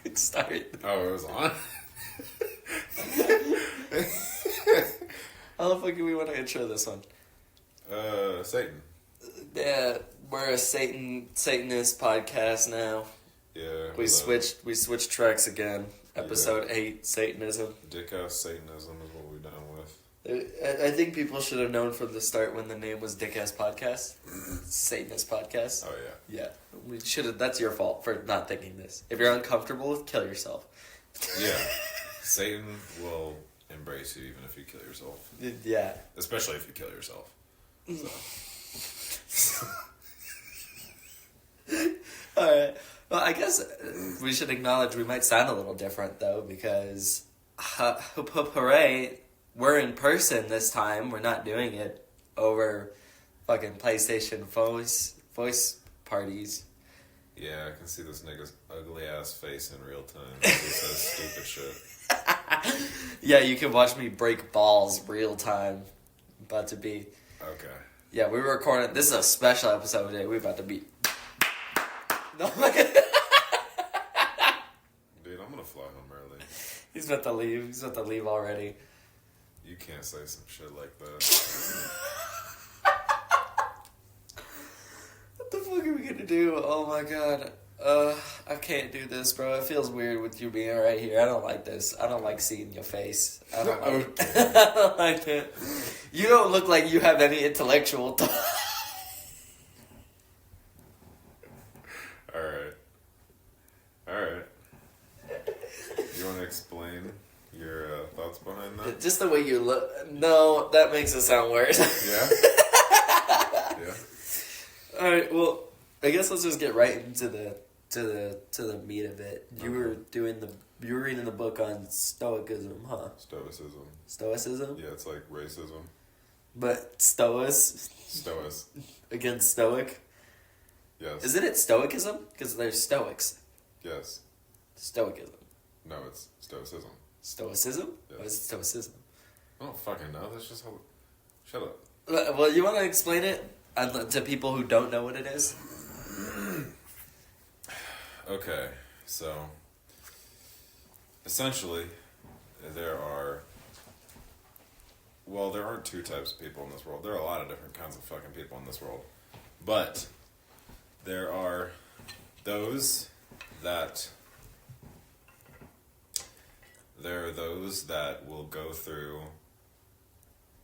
Good start. Oh, it was on? How the fuck do we want to intro this one? Satan. Yeah, we're a Satanist podcast now. Yeah. We switched tracks again. Episode 8, Satanism. Dick-ass Satanism is what we're done with. I think people should have known from the start when the name was Dick-ass Podcast. Satanist Podcast. Oh, yeah. Yeah. We should have. That's your fault for not thinking this. If you're uncomfortable, kill yourself. Yeah. Satan will embrace you even if you kill yourself. Yeah. Especially if you kill yourself. So. Alright. Well, I guess we should acknowledge we might sound a little different, though, because hooray, we're in person this time. We're not doing it over fucking PlayStation voice parties. Yeah, I can see this nigga's ugly-ass face in real time. He says stupid shit. Yeah, you can watch me break balls real time. About to be... Okay. Yeah, we were recording... This is a special episode today. We're about to be... No, Dude, I'm gonna fly home early. He's about to leave. He's about to leave already. You can't say some shit like that. What the fuck are we gonna do? Oh my god. I can't do this, bro. It feels weird with you being right here. I don't like this. I don't like seeing your face. I don't like it. I don't like it. You don't look like you have any intellectual talk. Alright. You want to explain your thoughts behind that? Just the way you look. No, that makes it sound worse. Yeah? Yeah. Alright, well, I guess let's just get right into the meat of it. You were reading the book on Stoicism, huh? Stoicism. Stoicism? Yeah, it's like racism. But Stoic. against Stoic? Yes. Isn't it Stoicism? Because there's Stoics. Yes. Stoicism. No, it's Stoicism. Stoicism? Yes. Or is it Stoicism? I don't fucking know. That's just how... Shut up. Well, you want to explain it to people who don't know what it is? Okay, so... Essentially, there aren't two types of people in this world. There are a lot of different kinds of fucking people in this world. But there are those that will go through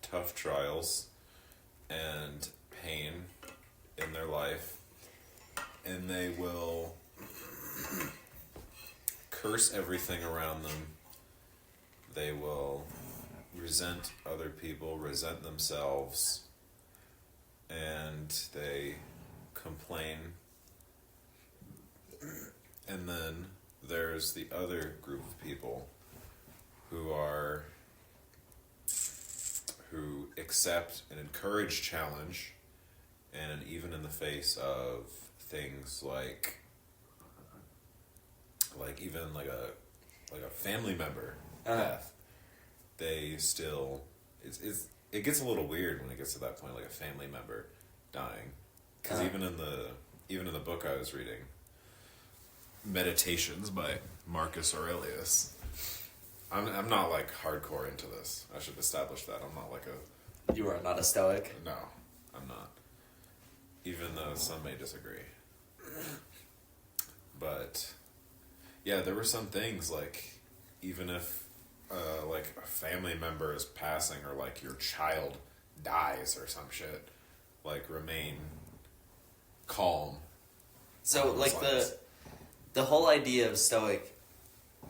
tough trials and pain in their life, and they will curse everything around them. They will resent other people, resent themselves, and they complain. And then there's the other group of people who accept and encourage challenge, and even in the face of things like even like a family member death, they still it gets a little weird when it gets to that point, like a family member dying, because even in the book I was reading, Meditations by Marcus Aurelius, I'm not like hardcore into this. I should establish that I'm not like a... You are not a Stoic? No, I'm not. Even though some may disagree. But yeah, there were some things like, even if like a family member is passing, or like your child dies or some shit, like remain calm. So like the whole idea of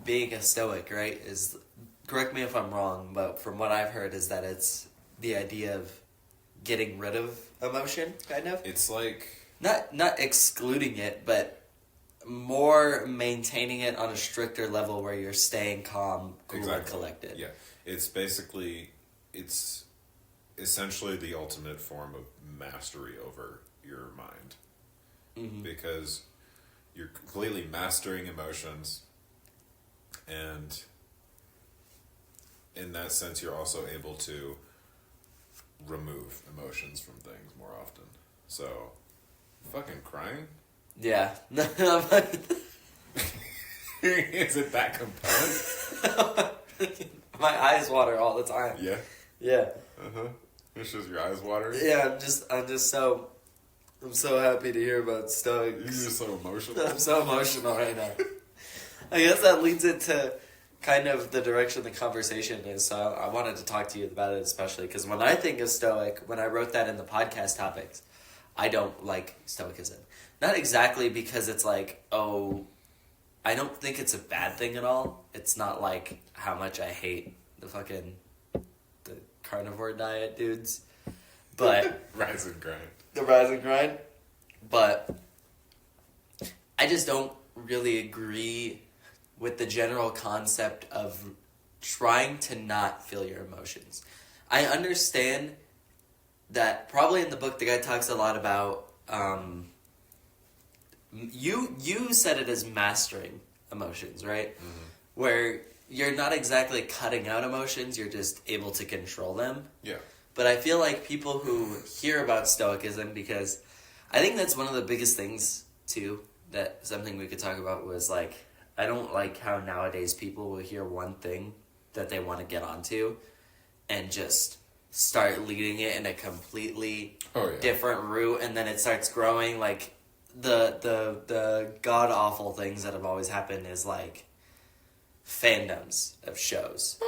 being a Stoic, right, is, correct me if I'm wrong, but from what I've heard is that it's the idea of getting rid of emotion, kind of. It's like... Not excluding it, but more maintaining it on a stricter level where you're staying calm, cool, and collected. Yeah. It's essentially the ultimate form of mastery over your mind. Mm-hmm. Because you're completely mastering emotions, and in that sense you're also able to remove emotions from things more often. So, fucking crying? Yeah. Is it that compelling? My eyes water all the time. Yeah. Yeah. It's just your eyes watering. Yeah, I'm so happy to hear about Stoics. You're just so emotional. I'm so emotional right now. I guess that leads it to kind of the direction the conversation is. So I wanted to talk to you about it, especially because when I think of Stoic, when I wrote that in the podcast topics, I don't like Stoicism. Not exactly because it's like, oh, I don't think it's a bad thing at all. It's not like how much I hate the carnivore diet dudes. But Rise and grind. The rise and grind. But I just don't really agree with the general concept of trying to not feel your emotions. I understand that probably in the book the guy talks a lot about you said it as mastering emotions, right? Mm-hmm. Where you're not exactly cutting out emotions, you're just able to control them. Yeah. But I feel like people who hear about Stoicism, because I think that's one of the biggest things, too, that something we could talk about was, like, I don't like how nowadays people will hear one thing that they want to get onto and just start leading it in a completely different route, and then it starts growing. Like, the god-awful things that have always happened is, like, fandoms of shows.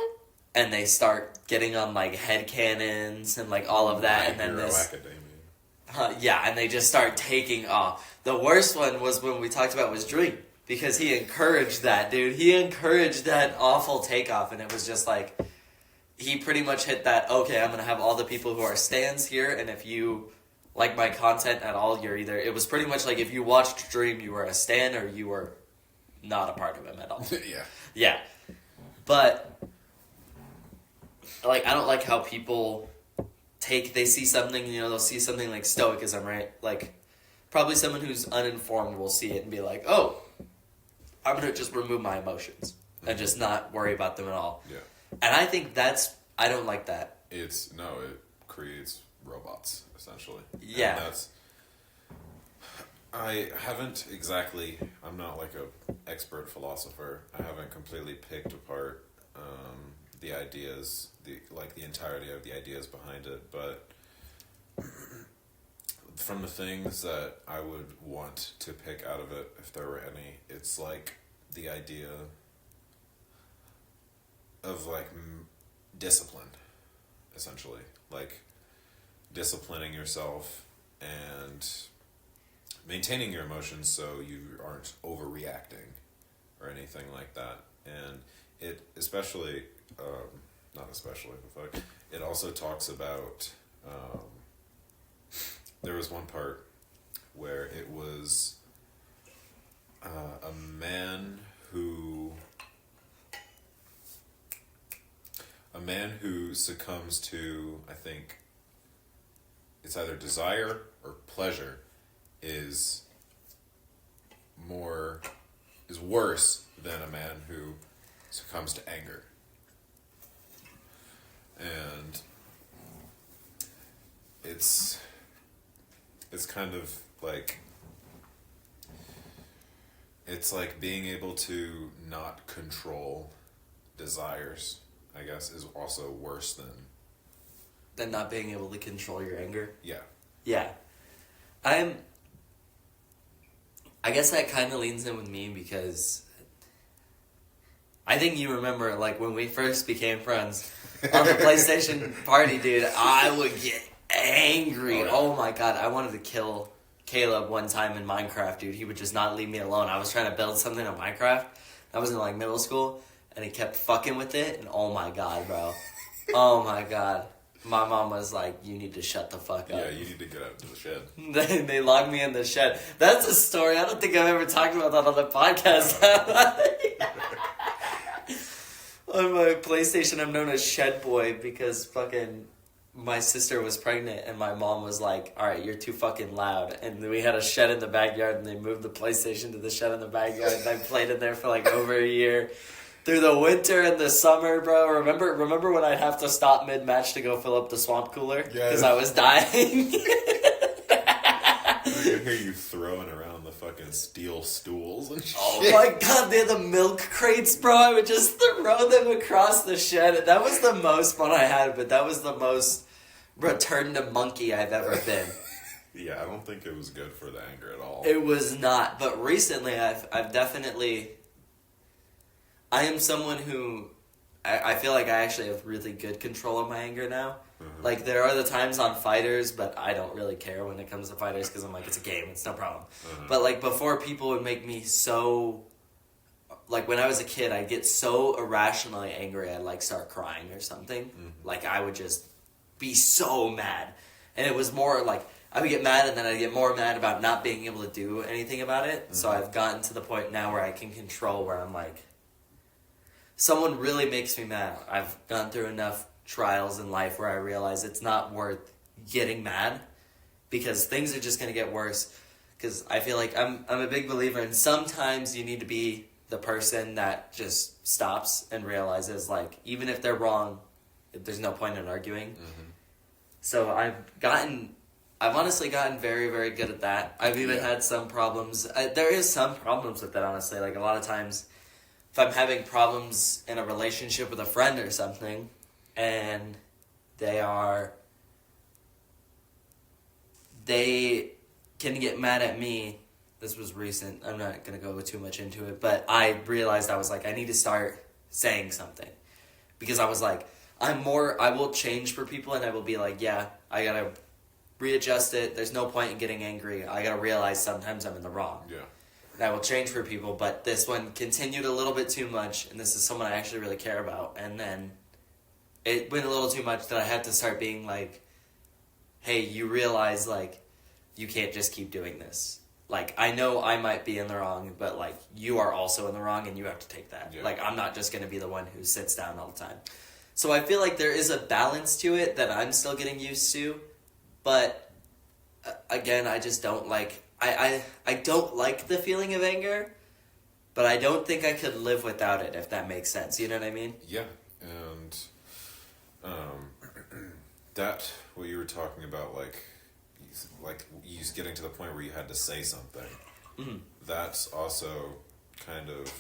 And they start getting on, like, headcanons and, like, all of that. And then this... Academia. Yeah, and they just start taking off. The worst one was when we talked about was Dream. Because he encouraged that, dude. He encouraged that awful takeoff. And it was just like... He pretty much hit that, okay, I'm going to have all the people who are stans here. And if you like my content at all, you're either... It was pretty much like if you watched Dream, you were a stan or you were not a part of him at all. Yeah. Yeah. But... Like, I don't like how people they see something, they'll see something like Stoicism, right? Like, probably someone who's uninformed will see it and be like, oh, I'm going to just remove my emotions and just not worry about them at all. Yeah. And I think I don't like that. It creates robots, essentially. Yeah. And I'm not like an expert philosopher. I haven't completely picked apart the ideas, the entirety of the ideas behind it, but from the things that I would want to pick out of it, if there were any, it's like the idea of like discipline, essentially, like disciplining yourself and maintaining your emotions so you aren't overreacting or anything like that. And it especially, it also talks about, there was one part where it was a man who succumbs to, I think, it's either desire or pleasure is worse than a man who succumbs to anger. And it's kind of like, it's like being able to not control desires, I guess, is also worse than not being able to control your anger. Yeah. Yeah. I guess that kind of leans in with me because I think you remember, like, when we first became friends on the PlayStation party, dude, I would get angry. Oh my god, I wanted to kill Caleb one time in Minecraft, dude. He would just not leave me alone. I was trying to build something in Minecraft. I was in, like, middle school, and he kept fucking with it, and oh my god, bro. Oh my god. My mom was like, you need to shut the fuck up. Yeah, you need to get out into the shed. They locked me in the shed. That's a story. I don't think I've ever talked about that on the podcast. On my PlayStation, I'm known as Shed Boy because fucking my sister was pregnant and my mom was like, alright, you're too fucking loud. And we had a shed in the backyard and they moved the PlayStation to the shed in the backyard and I played in there for like over a year. Through the winter and the summer, bro. Remember when I'd have to stop mid-match to go fill up the swamp cooler? Because I was dying. I can hear you throwing around on the fucking steel stools and shit. Oh my god, they had the milk crates, bro. I would just throw them across the shed. That was the most fun I had, but that was the most return to monkey I've ever been. Yeah, I don't think it was good for the anger at all. It was not, but recently I've definitely... I am someone who... I feel like I actually have really good control of my anger now. Mm-hmm. Like, there are the times on fighters, but I don't really care when it comes to fighters because I'm like, it's a game, it's no problem. Mm-hmm. But, like, before, people would make me so... Like, when I was a kid, I'd get so irrationally angry, I'd, like, start crying or something. Mm-hmm. Like, I would just be so mad. And it was more, like... I would get mad, and then I'd get more mad about not being able to do anything about it. Mm-hmm. So I've gotten to the point now where I can control, where I'm like, someone really makes me mad. I've gone through enough trials in life where I realize it's not worth getting mad, because things are just going to get worse. Because I feel like I'm a big believer in sometimes you need to be the person that just stops and realizes, like, even if they're wrong, there's no point in arguing. Mm-hmm. So I've honestly gotten very, very good at that. I've even had some problems. There is some problems with that, honestly. Like, a lot of times, if I'm having problems in a relationship with a friend or something, and they can get mad at me. This was recent. I'm not going to go too much into it, but I realized I was like, I need to start saying something. Because I was like, I will change for people, and I will be like, yeah, I got to readjust it. There's no point in getting angry. I gotta realize sometimes I'm in the wrong. Yeah. And I will change for people, but this one continued a little bit too much, and this is someone I actually really care about. And then it went a little too much that I had to start being like, hey, you realize, like, you can't just keep doing this. Like, I know I might be in the wrong, but, like, you are also in the wrong, and you have to take that. Yeah. Like, I'm not just gonna be the one who sits down all the time. So I feel like there is a balance to it that I'm still getting used to. But, again, I just don't like... I don't like the feeling of anger, but I don't think I could live without it, if that makes sense. You know what I mean? Yeah, and that, what you were talking about, like you getting to the point where you had to say something, mm-hmm. That's also kind of...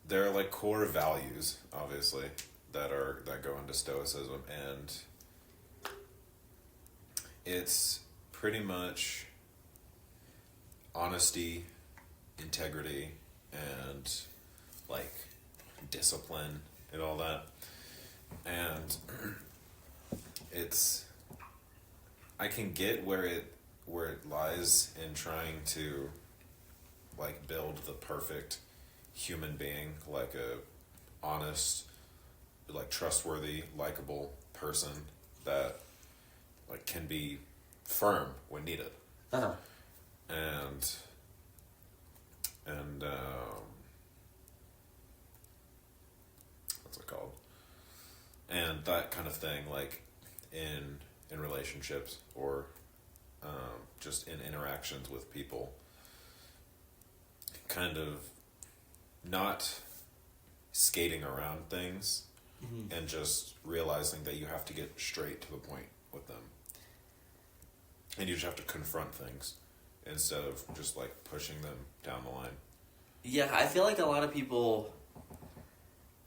There are, like, core values, obviously, that go into Stoicism, and... It's pretty much honesty, integrity, and, like, discipline and all that. And it's... I can get where it lies in trying to, like, build the perfect human being, like a honest, like, trustworthy, likable person that... like, can be firm when needed. Uh-huh. And what's it called? And that kind of thing, like, in relationships or just in interactions with people. Kind of not skating around things, mm-hmm. and just realizing that you have to get straight to the point with them. And you just have to confront things instead of just, like, pushing them down the line. Yeah, I feel like a lot of people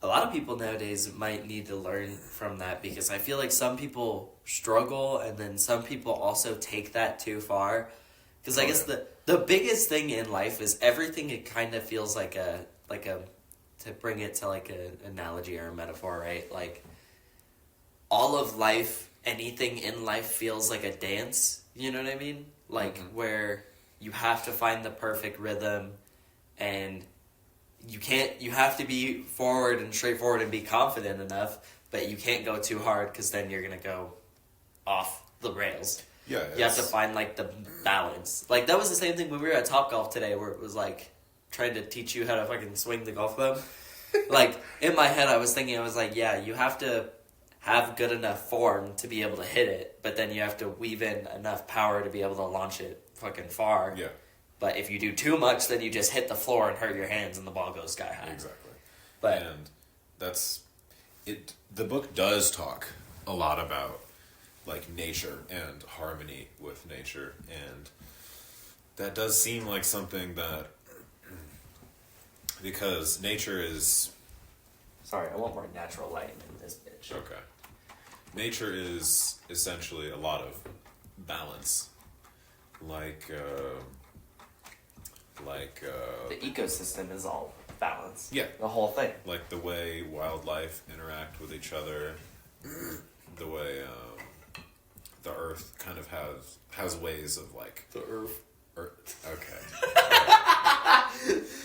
nowadays might need to learn from that, because I feel like some people struggle, and then some people also take that too far. Because I guess the biggest thing in life is everything, it kind of feels like a, to bring it to, like, an analogy or a metaphor, right? Like, all of life, anything in life feels like a dance. You know what I mean? Like, mm-hmm. where you have to find the perfect rhythm, and you have to be forward and straightforward and be confident enough, but you can't go too hard, because then you're going to go off the rails. Yeah. You have to find, like, the balance. Like, that was the same thing when we were at Topgolf today, where it was, like, trying to teach you how to fucking swing the golf club. Like, in my head, I was like, yeah, you have to have good enough form to be able to hit it, but then you have to weave in enough power to be able to launch it fucking far. Yeah. But if you do too much, then you just hit the floor and hurt your hands, and the ball goes sky high. Exactly. But and that's it. The book does talk a lot about like nature and harmony with nature, and that does seem like something that, because nature is... Sorry, I want more natural light in this bitch. Okay. Nature is essentially a lot of balance. The ecosystem is all balance. Yeah. The whole thing. Like the way wildlife interact with each other, the way the earth kind of has ways of like... The earth. Okay.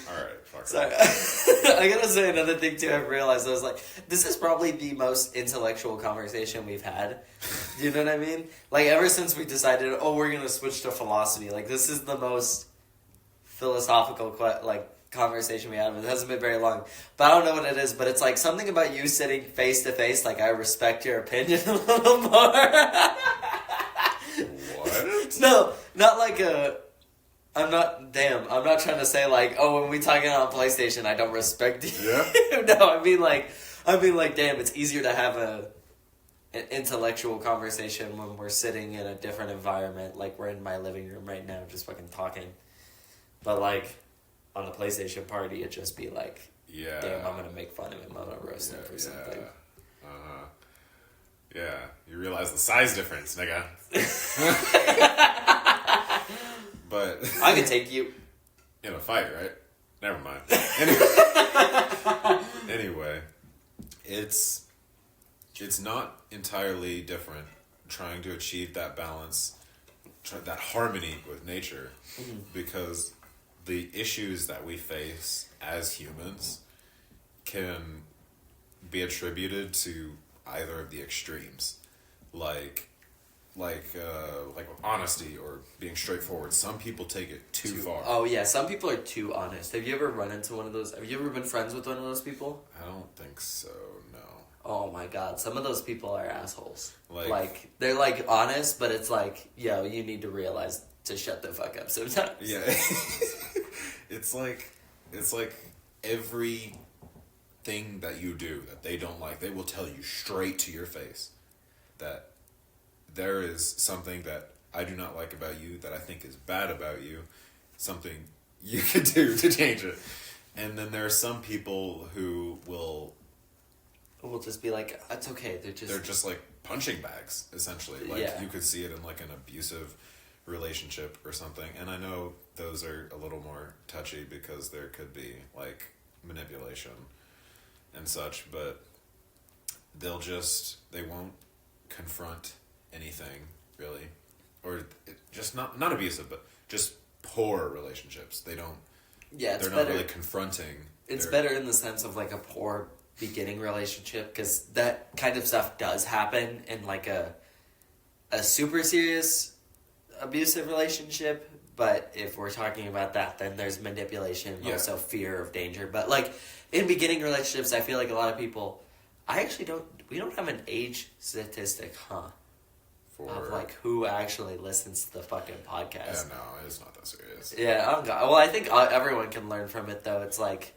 Alright, fuck. Sorry. I gotta say another thing too. I realized I was like, this is probably the most intellectual conversation we've had. You know what I mean? Like, ever since we decided, we're gonna switch to philosophy, like, this is the most philosophical conversation we had. It hasn't been very long, but I don't know what it is. But it's like something about you sitting face to face. Like, I respect your opinion a little more. What? No, not like a. I'm not trying to say like, when we talking on PlayStation, I don't respect you. Yeah. No, I mean like, damn, it's easier to have an intellectual conversation when we're sitting in a different environment. Like, we're in my living room right now, just fucking talking. But like, on the PlayStation party, it'd just be like, yeah, damn, I'm gonna make fun of him. I'm gonna roast him for something. Yeah, you realize the size difference, nigga. But I could take you in a fight, right? Never mind. Anyway, it's not entirely different trying to achieve that balance, that harmony with nature, because the issues that we face as humans can be attributed to either of the extremes, like honesty or being straightforward. Some people take it too far. Oh yeah, some people are too honest. Have you ever run into one of those? Have you ever been friends with one of those people? I don't think so, no. Oh my god, some of those people are assholes. Like they're like honest, but it's like, yo, you need to realize to shut the fuck up sometimes. Yeah. It's like every thing that you do that they don't like, they will tell you straight to your face that there is something that I do not like about you, that I think is bad about you, something you could do to change it. And then there are some people who will just be like, it's okay. They're just like punching bags, essentially. Like, yeah. You could see it in like an abusive relationship or something. And I know those are a little more touchy because there could be like manipulation and such, but they won't confront anything really, or just not abusive, but just poor relationships. They don't. Yeah, it's they're better. Not really confronting. It's better in the sense of like a poor beginning relationship, because that kind of stuff does happen in like a super serious abusive relationship. But if we're talking about that, then there's manipulation and also fear of danger. But like in beginning relationships, I feel like a lot of people, we don't have an age statistic, huh? Of like who actually listens to the fucking podcast. Yeah, no, it's not that serious. Yeah, well, I think everyone can learn from it though. It's like,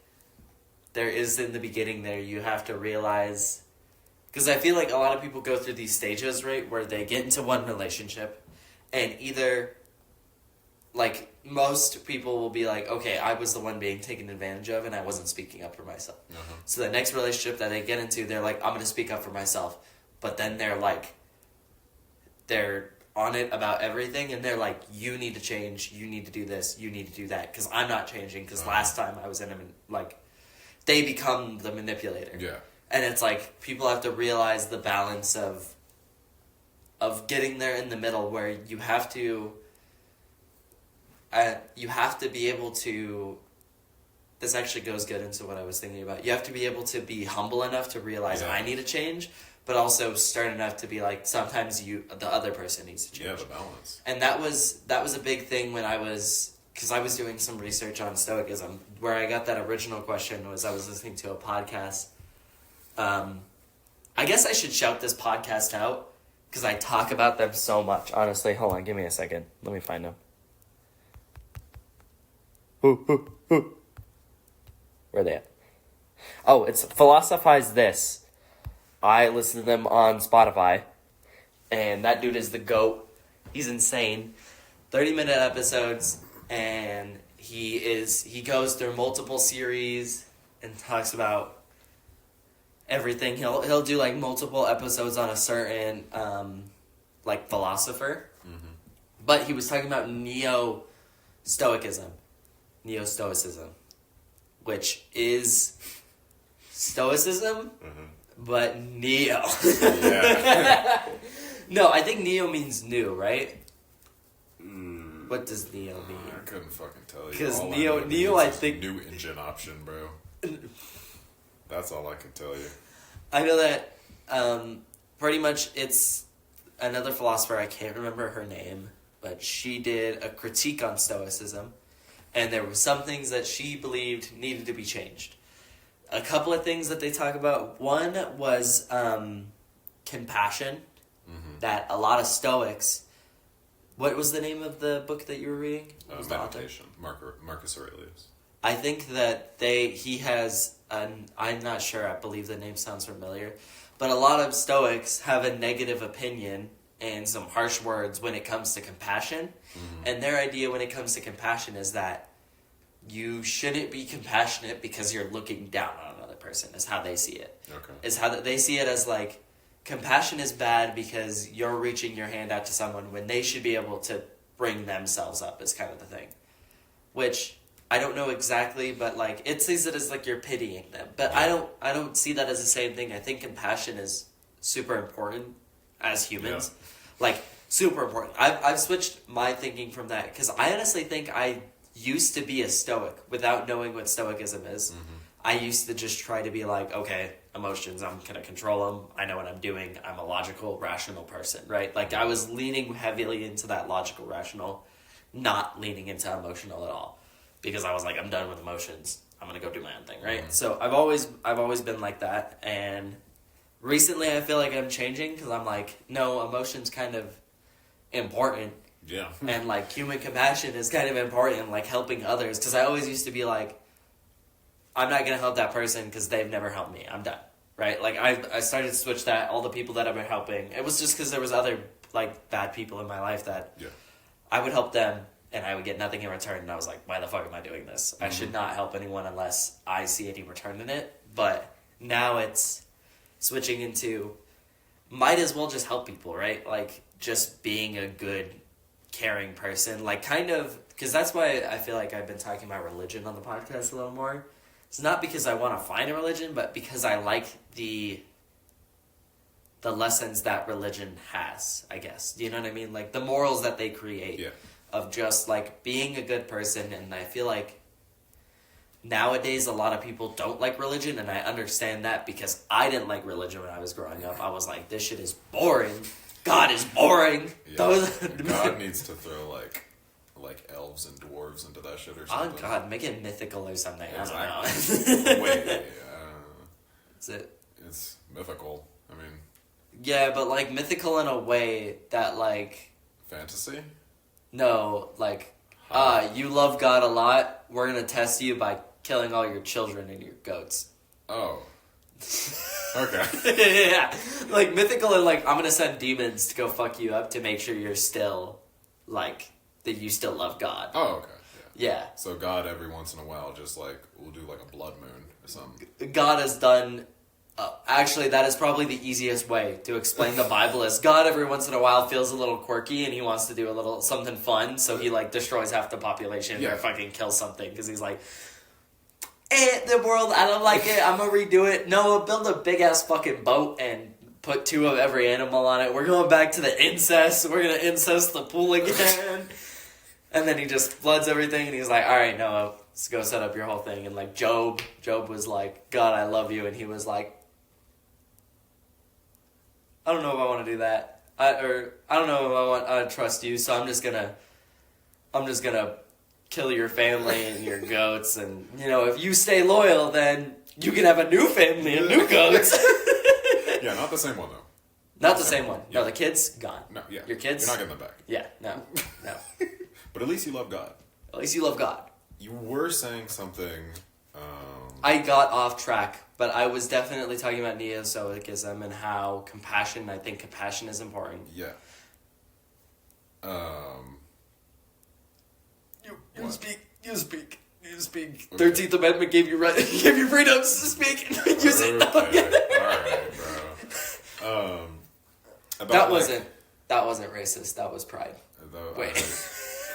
there is in the beginning there, you have to realize, because I feel like a lot of people go through these stages, right, where they get into one relationship, and either, like, most people will be like, okay, I was the one being taken advantage of, and I wasn't speaking up for myself. Uh-huh. So the next relationship that they get into, they're like, I'm going to speak up for myself. But then they're like, they're on it about everything, and they're like, you need to change, you need to do this, you need to do that, because I'm not changing, because last time I was in they become the manipulator. Yeah. And it's like, people have to realize the balance of getting there in the middle, where you have to be able to, this actually goes good into what I was thinking about, you have to be able to be humble enough to realize I need to change, but also stern enough to be like, sometimes the other person needs to change. Yeah, the balance. And that was a big thing when because I was doing some research on Stoicism, where I got that original question was, I was listening to a podcast. I guess I should shout this podcast out, because I talk about them so much. Honestly, hold on, give me a second. Let me find them. Where are they at? Oh, it's Philosophize This. I listen to them on Spotify, and that dude is the GOAT. He's insane. 30-minute episodes, and he goes through multiple series and talks about everything. He'll do like multiple episodes on a certain like philosopher. Mm-hmm. But he was talking about Neo-Stoicism, which is Stoicism, but Neo. Yeah. No, I think Neo means new, right? What does Neo mean? I couldn't fucking tell you. Because All Neo, I think... New engine option, bro. That's all I can tell you. I know that pretty much it's another philosopher, I can't remember her name, but she did a critique on Stoicism, and there were some things that she believed needed to be changed. A couple of things that they talk about. One was compassion, that a lot of Stoics... What was the name of the book that you were reading? Meditation. Marcus Aurelius. I think that he has I'm not sure, I believe the name sounds familiar, but a lot of Stoics have a negative opinion and some harsh words when it comes to compassion. And their idea when it comes to compassion is that you shouldn't be compassionate because you're looking down on another person, is how they see it. Okay. Is how they see it as like, compassion is bad because you're reaching your hand out to someone when they should be able to bring themselves up, is kind of the thing. Which, I don't know exactly, but like, it sees it as like you're pitying them. But I don't see that as the same thing. I think compassion is super important as humans. Yeah. Like, super important. I've switched my thinking from that, because I honestly think I used to be a Stoic without knowing what Stoicism is. I used to just try to be like, okay, emotions, I'm going to control them. I know what I'm doing. I'm a logical, rational person, right? Like, I was leaning heavily into that logical, rational, not leaning into emotional at all. Because I was like, I'm done with emotions. I'm going to go do my own thing, right? So I've always been like that. And recently I feel like I'm changing, because I'm like, no, emotion's kind of important. Yeah. And, like, human compassion is kind of important, like, helping others. Because I always used to be like, I'm not going to help that person because they've never helped me. I'm done, right? Like, I started to switch that. All the people that I've been helping, it was just because there was other, like, bad people in my life that I would help them, and I would get nothing in return. And I was like, why the fuck am I doing this? I should not help anyone unless I see any return in it. But now it's switching into, might as well just help people, right? Like, just being a good, caring person. Like, kind of, because that's why I feel like I've been talking about religion on the podcast a little more. It's not because I want to find a religion, but because I like the lessons that religion has, I guess. Do you know what I mean? Like, the morals that they create of just, like, being a good person. And I feel like nowadays a lot of people don't like religion, and I understand that, because I didn't like religion when I was growing up. I was like, this shit is boring. God is boring. Yeah. God needs to throw, like elves and dwarves into that shit or something. Oh God, make it mythical or something. Exactly. I don't know. Wait, That's it. It's mythical. I mean... Yeah, but, like, mythical in a way that, like... Fantasy? No, like, you love God a lot, we're gonna test you by killing all your children and your goats. Oh. Okay. Yeah. Like, mythical and, like, I'm gonna send demons to go fuck you up to make sure you're still, like... that you still love God. Oh, okay. Yeah. So God, every once in a while, just, like, will do, like, a blood moon or something. God has done... actually, that is probably the easiest way to explain the Bible, is God every once in a while feels a little quirky, and he wants to do a little something fun, so he, like, destroys half the population or fucking kills something, because he's like, the world, I don't like it, I'm gonna redo it. No, build a big-ass fucking boat and put 2 of every animal on it. We're going back to the incest. We're gonna incest the pool again. And then he just floods everything, and he's like, all right, Noah, let's go set up your whole thing. And, like, Job was like, God, I love you. And he was like, I don't know if I want to do that. I don't know if I want to trust you, so I'm just gonna kill your family and your goats. And, you know, if you stay loyal, then you can have a new family and new goats. Yeah, not the same one, though. Not the same one. Yeah. No, the kids, gone. No, yeah. Your kids? You're not getting them back. Yeah, no. But at least you love God. At least you love God. You were saying something I got off track, but I was definitely talking about neo-stoicism and how I think compassion is important. Yeah. You speak. Okay. 13th Amendment gave you freedoms to speak. Use it. Alright, bro. That wasn't racist. That was pride. Wait.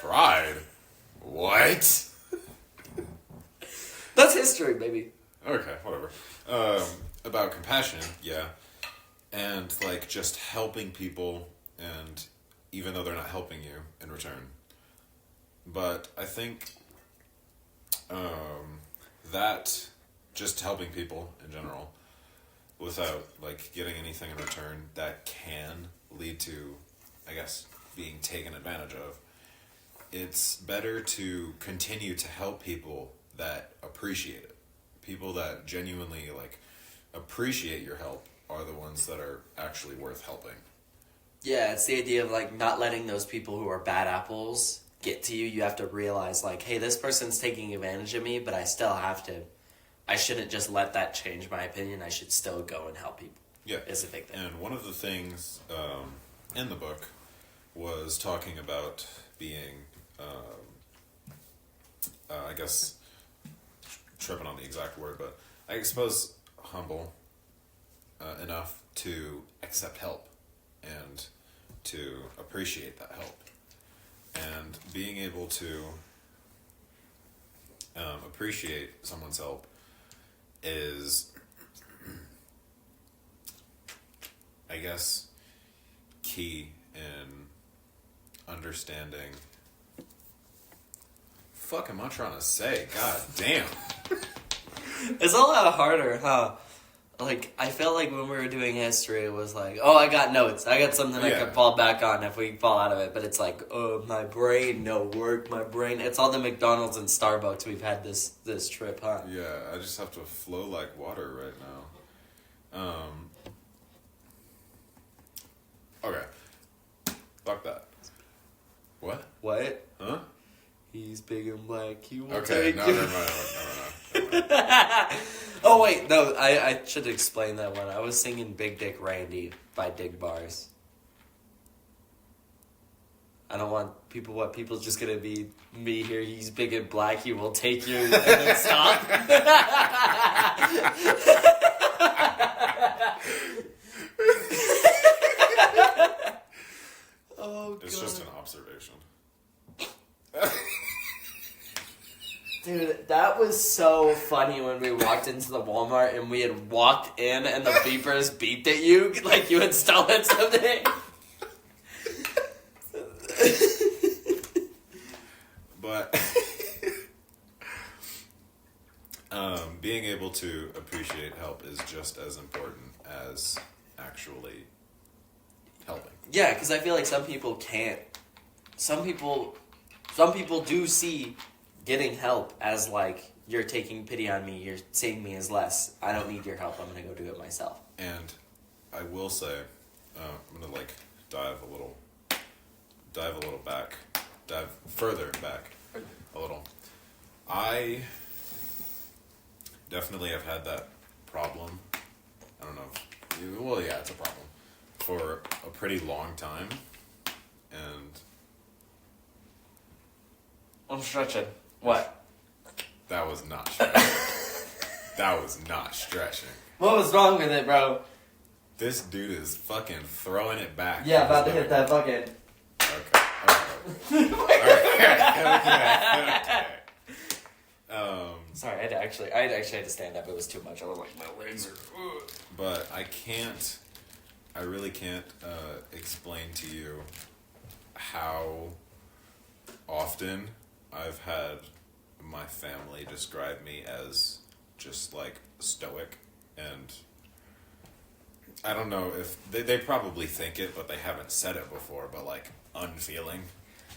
Pride? What? That's history, baby. Okay, whatever. About compassion, yeah. And, like, just helping people, and even though they're not helping you in return. But I think that just helping people in general without, like, getting anything in return, that can lead to, I guess, being taken advantage of. It's better to continue to help people that appreciate it. People that genuinely, like, appreciate your help are the ones that are actually worth helping. Yeah, it's the idea of, like, not letting those people who are bad apples get to you. You have to realize, like, hey, this person's taking advantage of me, but I shouldn't just let that change my opinion. I should still go and help people. Yeah. It's a big thing. And one of the things in the book was talking about being, I guess, tripping on the exact word, but I suppose humble enough to accept help and to appreciate that help. And being able to appreciate someone's help is, I guess, key in understanding. Fuck am I trying to say? God damn. It's a lot harder, huh? Like, I felt like when we were doing history, it was like, oh, I got notes. I got something I can fall back on if we fall out of it. But it's like, oh, my brain, no work, my brain. It's all the McDonald's and Starbucks we've had this trip, huh? Yeah, I just have to flow like water right now. Okay. Fuck that. What? What? Huh? He's big and black. He will Okay, take no, you. never mind. Oh, wait, no, I should explain that one. I was singing Big Dick Randy by Dig Bars. I don't want people's just gonna be me here. He's big and black. He will take you and then stop. Oh, God. It's just an observation. Dude, that was so funny when we walked into the Walmart and we had walked in and the beepers beeped at you like you had stolen something. But being able to appreciate help is just as important as actually helping. Yeah, because I feel like some people can't. Some people do see getting help as like, you're taking pity on me, you're seeing me as less. I don't need your help, I'm going to go do it myself. And I will say, I'm going to like dive further back a little. I definitely have had that problem. I don't know. Well, yeah, it's a problem for a pretty long time. And I'm stretching. What? that was not stretching. That was not stretching. What was wrong with it, bro? This dude is fucking throwing it back. Yeah, about to hit that bucket. Okay. Sorry, I actually had to stand up. It was too much. I was like, my legs are... But I really can't explain to you how often I've had my family describe me as just like stoic, and I don't know if they probably think it, but they haven't said it before, but like unfeeling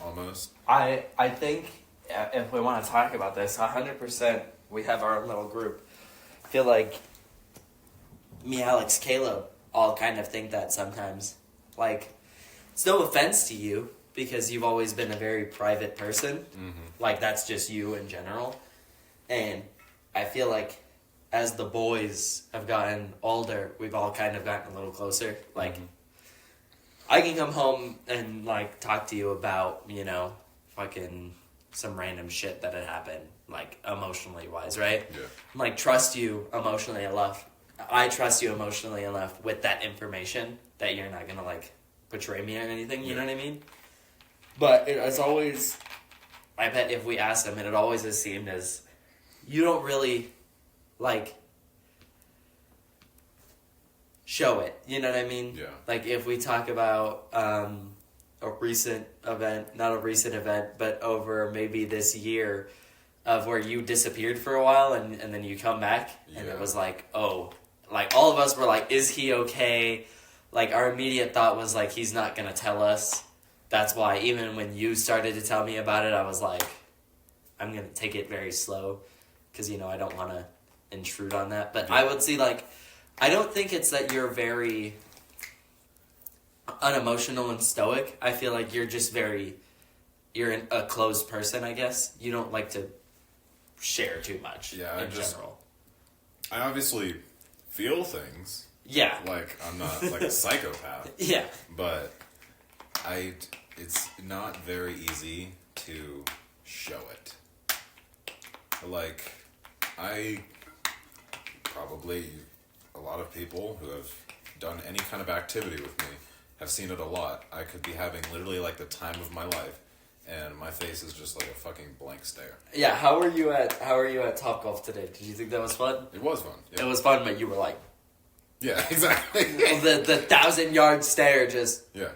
almost. I think if we want to talk about this, 100%, we have our own little group. I feel like me, Alex, Caleb all kind of think that sometimes. Like, it's no offense to you, because you've always been a very private person. Mm-hmm. Like, that's just you in general. And I feel like as the boys have gotten older, we've all kind of gotten a little closer. Like, I can come home and, like, talk to you about, you know, fucking some random shit that had happened, like, emotionally wise, right? Yeah. Like, trust you emotionally enough. I trust you emotionally enough with that information that you're not gonna, like, betray me or anything, you know what I mean? But it's always, I bet if we ask them, it always has seemed as, you don't really, like, show it, you know what I mean? Yeah. Like, if we talk about a recent event, not a recent event, but over maybe this year of where you disappeared for a while and then you come back, and it was like, oh, like, all of us were like, is he okay? Like, our immediate thought was, like, he's not gonna tell us. That's why even when you started to tell me about it, I was like, I'm gonna take it very slow, because, you know, I don't want to intrude on that. But I would see, like, I don't think it's that you're very unemotional and stoic. I feel like you're just you're a closed person, I guess. You don't like to share too much in general. I obviously feel things. Yeah. Like, I'm not, like, a psychopath. Yeah. But it's not very easy to show it. Like, probably a lot of people who have done any kind of activity with me have seen it a lot. I could be having literally, like, the time of my life, and my face is just like a fucking blank stare. Yeah, how were you at Top Golf today? Did you think that was fun? It was fun. Yeah. It was fun, but you were like, yeah, exactly. the 1,000-yard stare just. Yeah.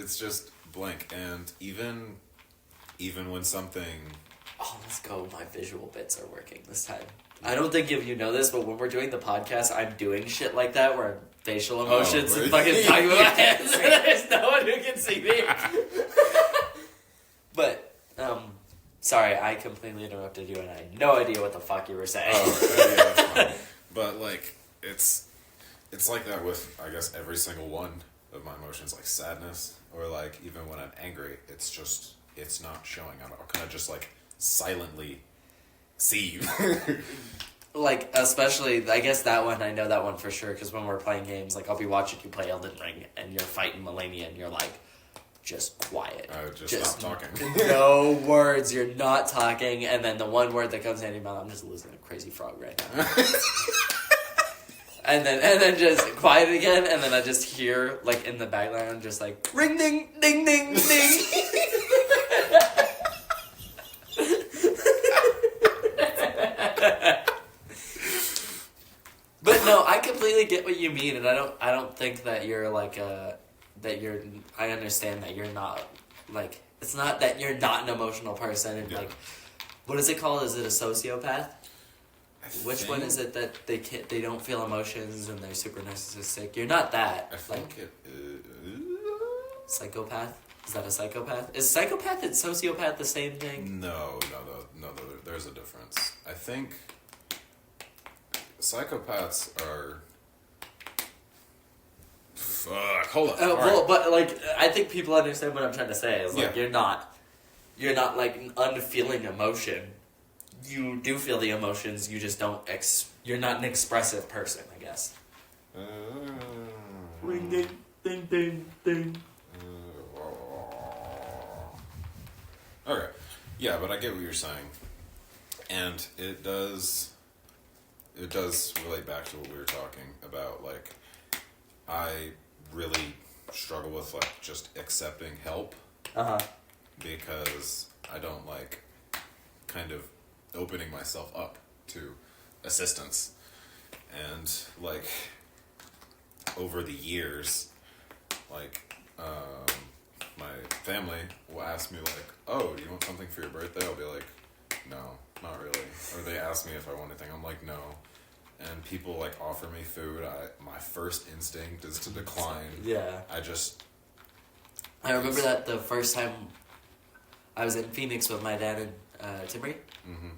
it's just blank, and even when something. Oh, let's go! My visual bits are working this time. I don't think if you know this, but when we're doing the podcast, I'm doing shit like that where I'm facial emotions and fucking talking with my hands. There's no one who can see me. But, sorry, I completely interrupted you, and I had no idea what the fuck you were saying. Oh, yeah, that's fine. But, like, it's like that with, I guess, every single one of my emotions, like sadness, or, like, even when I'm angry, it's not showing. I'll kind of just, like, silently see you. Like, especially, I guess that one, I know that one for sure, because when we're playing games, like, I'll be watching you play Elden Ring, and you're fighting Melania, and you're like, just quiet. Just stop talking. No words, you're not talking, and then the one word that comes out of your mouth, I'm just losing a crazy frog right now. and then just quiet again, and then I just hear, like, in the background, just like, ring, ding, ding, ding, ding. But no, I completely get what you mean, and I don't think that you're like I understand that you're not, like, it's not that you're not an emotional person, and like, what is it called? Is it a sociopath? Which one is it that they don't feel emotions and they're super narcissistic? You're not that. I think it psychopath? Is that a psychopath? Is psychopath and sociopath the same thing? No. There's a difference. I think psychopaths are. Fuck. Hold on. Well, but like, I think people understand what I'm trying to say. Is like, you're not like an unfeeling emotion. You do feel the emotions. You just don't. You're not an expressive person, I guess. Ring ding ding ding ding. Okay. Yeah, but I get what you're saying, and it does relate back to what we were talking about. Like, I really struggle with, like, just accepting help. Because I don't like kind of opening myself up to assistance. And, like, over the years, like, my family will ask me, like, oh, do you want something for your birthday? I'll be like, no, not really. Or they ask me if I want anything. I'm like, no. And people, like, offer me food. My first instinct is to decline. Yeah. I remember that the first time I was in Phoenix with my dad and Timmy.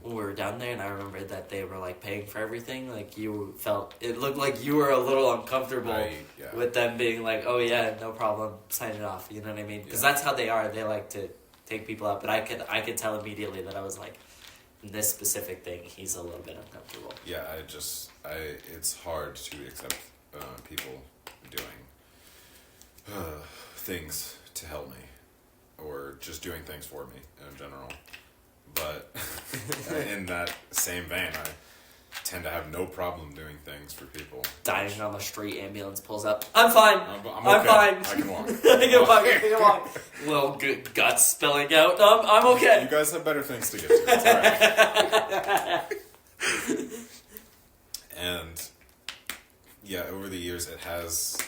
When we were down there, and I remember that they were, like, paying for everything. Like, it looked like you were a little uncomfortable with them being like, oh yeah, no problem, sign it off, you know what I mean? Because that's how they are. They like to take people out, but I could tell immediately that I was like, this specific thing, he's a little bit uncomfortable. Yeah, it's hard to accept people doing things to help me, or just doing things for me in general. But in that same vein, I tend to have no problem doing things for people. Dying on the street, ambulance pulls up. I'm fine. I'm okay. I'm fine. I can walk. I can walk. Little guts spilling out. I'm okay. You guys have better things to get to. It's alright. And yeah, over the years, it has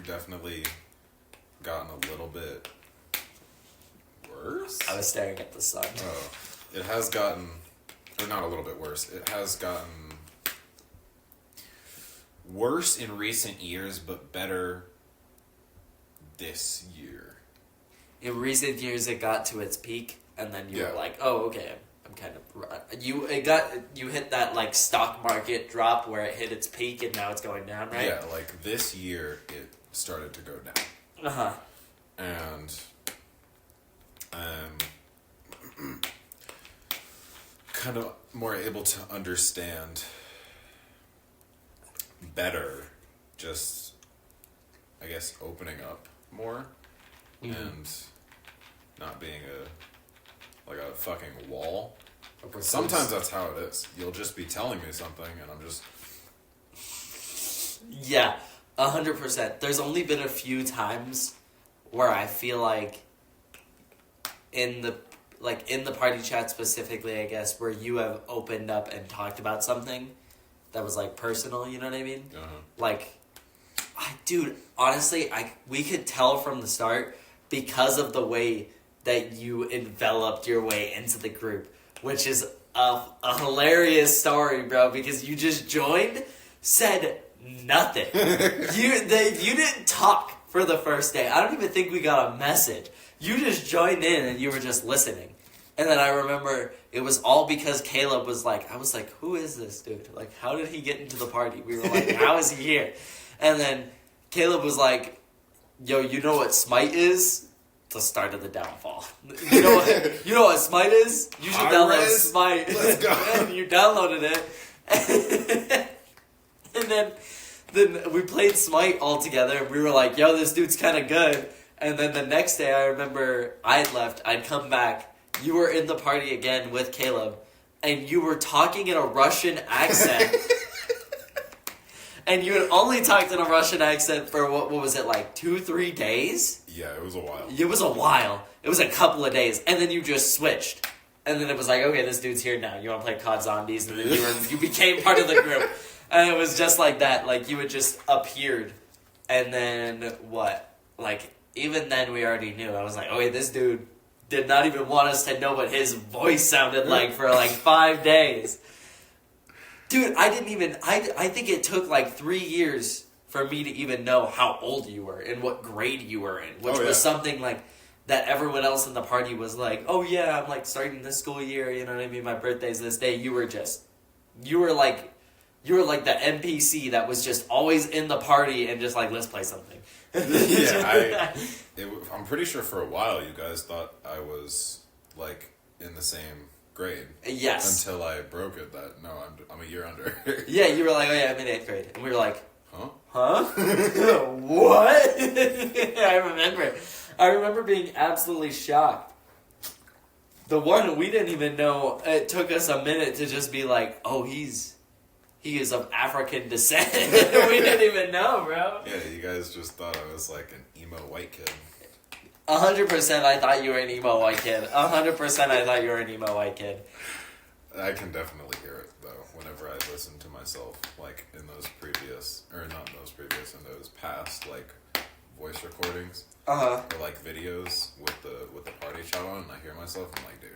definitely gotten a little bit worse. I was staring at the sun. Oh, it has gotten, or not a little bit worse. It has gotten worse in recent years, but better this year. In recent years, it got to its peak, and then you were like, "Oh, okay, I'm kind of." You hit that like stock market drop where it hit its peak, and now it's going down, right? Yeah, like this year, it started to go down. Uh-huh. And kind of more able to understand better, just, I guess, opening up more, and not being a fucking wall. Sometimes that's how it is. You'll just be telling me something, and I'm just... Yeah, 100%. There's only been a few times where I feel like in the party chat specifically, I guess, where you have opened up and talked about something that was like personal, you know what I mean? Uh-huh. Like, dude, honestly, we could tell from the start because of the way that you enveloped your way into the group, which is a hilarious story, bro, because you just joined, said nothing. You didn't talk for the first day. I don't even think we got a message. You just joined in and you were just listening. And then I remember it was all because Caleb was like, I was like, who is this dude? Like, how did he get into the party? We were like, how is he here? And then Caleb was like, yo, you know what Smite is? The start of the downfall. You know what Smite is? You should download Smite. Let's go. And you downloaded it. And then we played Smite all together, and we were like, yo, this dude's kind of good. And then the next day, I remember I'd left, I'd come back, you were in the party again with Caleb, and you were talking in a Russian accent. And you had only talked in a Russian accent for, what was it, like 2-3 days? Yeah, it was a while. It was a while. It was a couple of days. And then you just switched. And then it was like, okay, this dude's here now. You want to play COD Zombies? And then you became part of the group. And it was just like that. Like, you had just appeared. And then, what? Like, even then we already knew. I was like, okay, this dude did not even want us to know what his voice sounded like for like 5 days. Dude, I think it took like 3 years for me to even know how old you were and what grade you were in, which was something like that everyone else in the party was like, oh yeah, I'm like starting this school year, you know what I mean? My birthday's this day. You were like the NPC that was just always in the party and just like, let's play something. Yeah, I'm pretty sure for a while you guys thought I was like in the same grade. Yes. Until I broke it that no, I'm a year under. Yeah, you were like, oh yeah, I'm in 8th grade, and we were like, huh? What? I remember being absolutely shocked. The one we didn't even know. It took us a minute to just be like, oh, he is of African descent. We didn't even know, bro. Yeah, you guys just thought I was like an emo white kid. 100% I thought you were an emo white kid. 100% I thought you were an emo white kid. I can definitely hear it, though, whenever I listen to myself, like, in those past, like, voice recordings. Uh-huh. Or, like, videos with the party chat on, and I hear myself, I'm like, dude,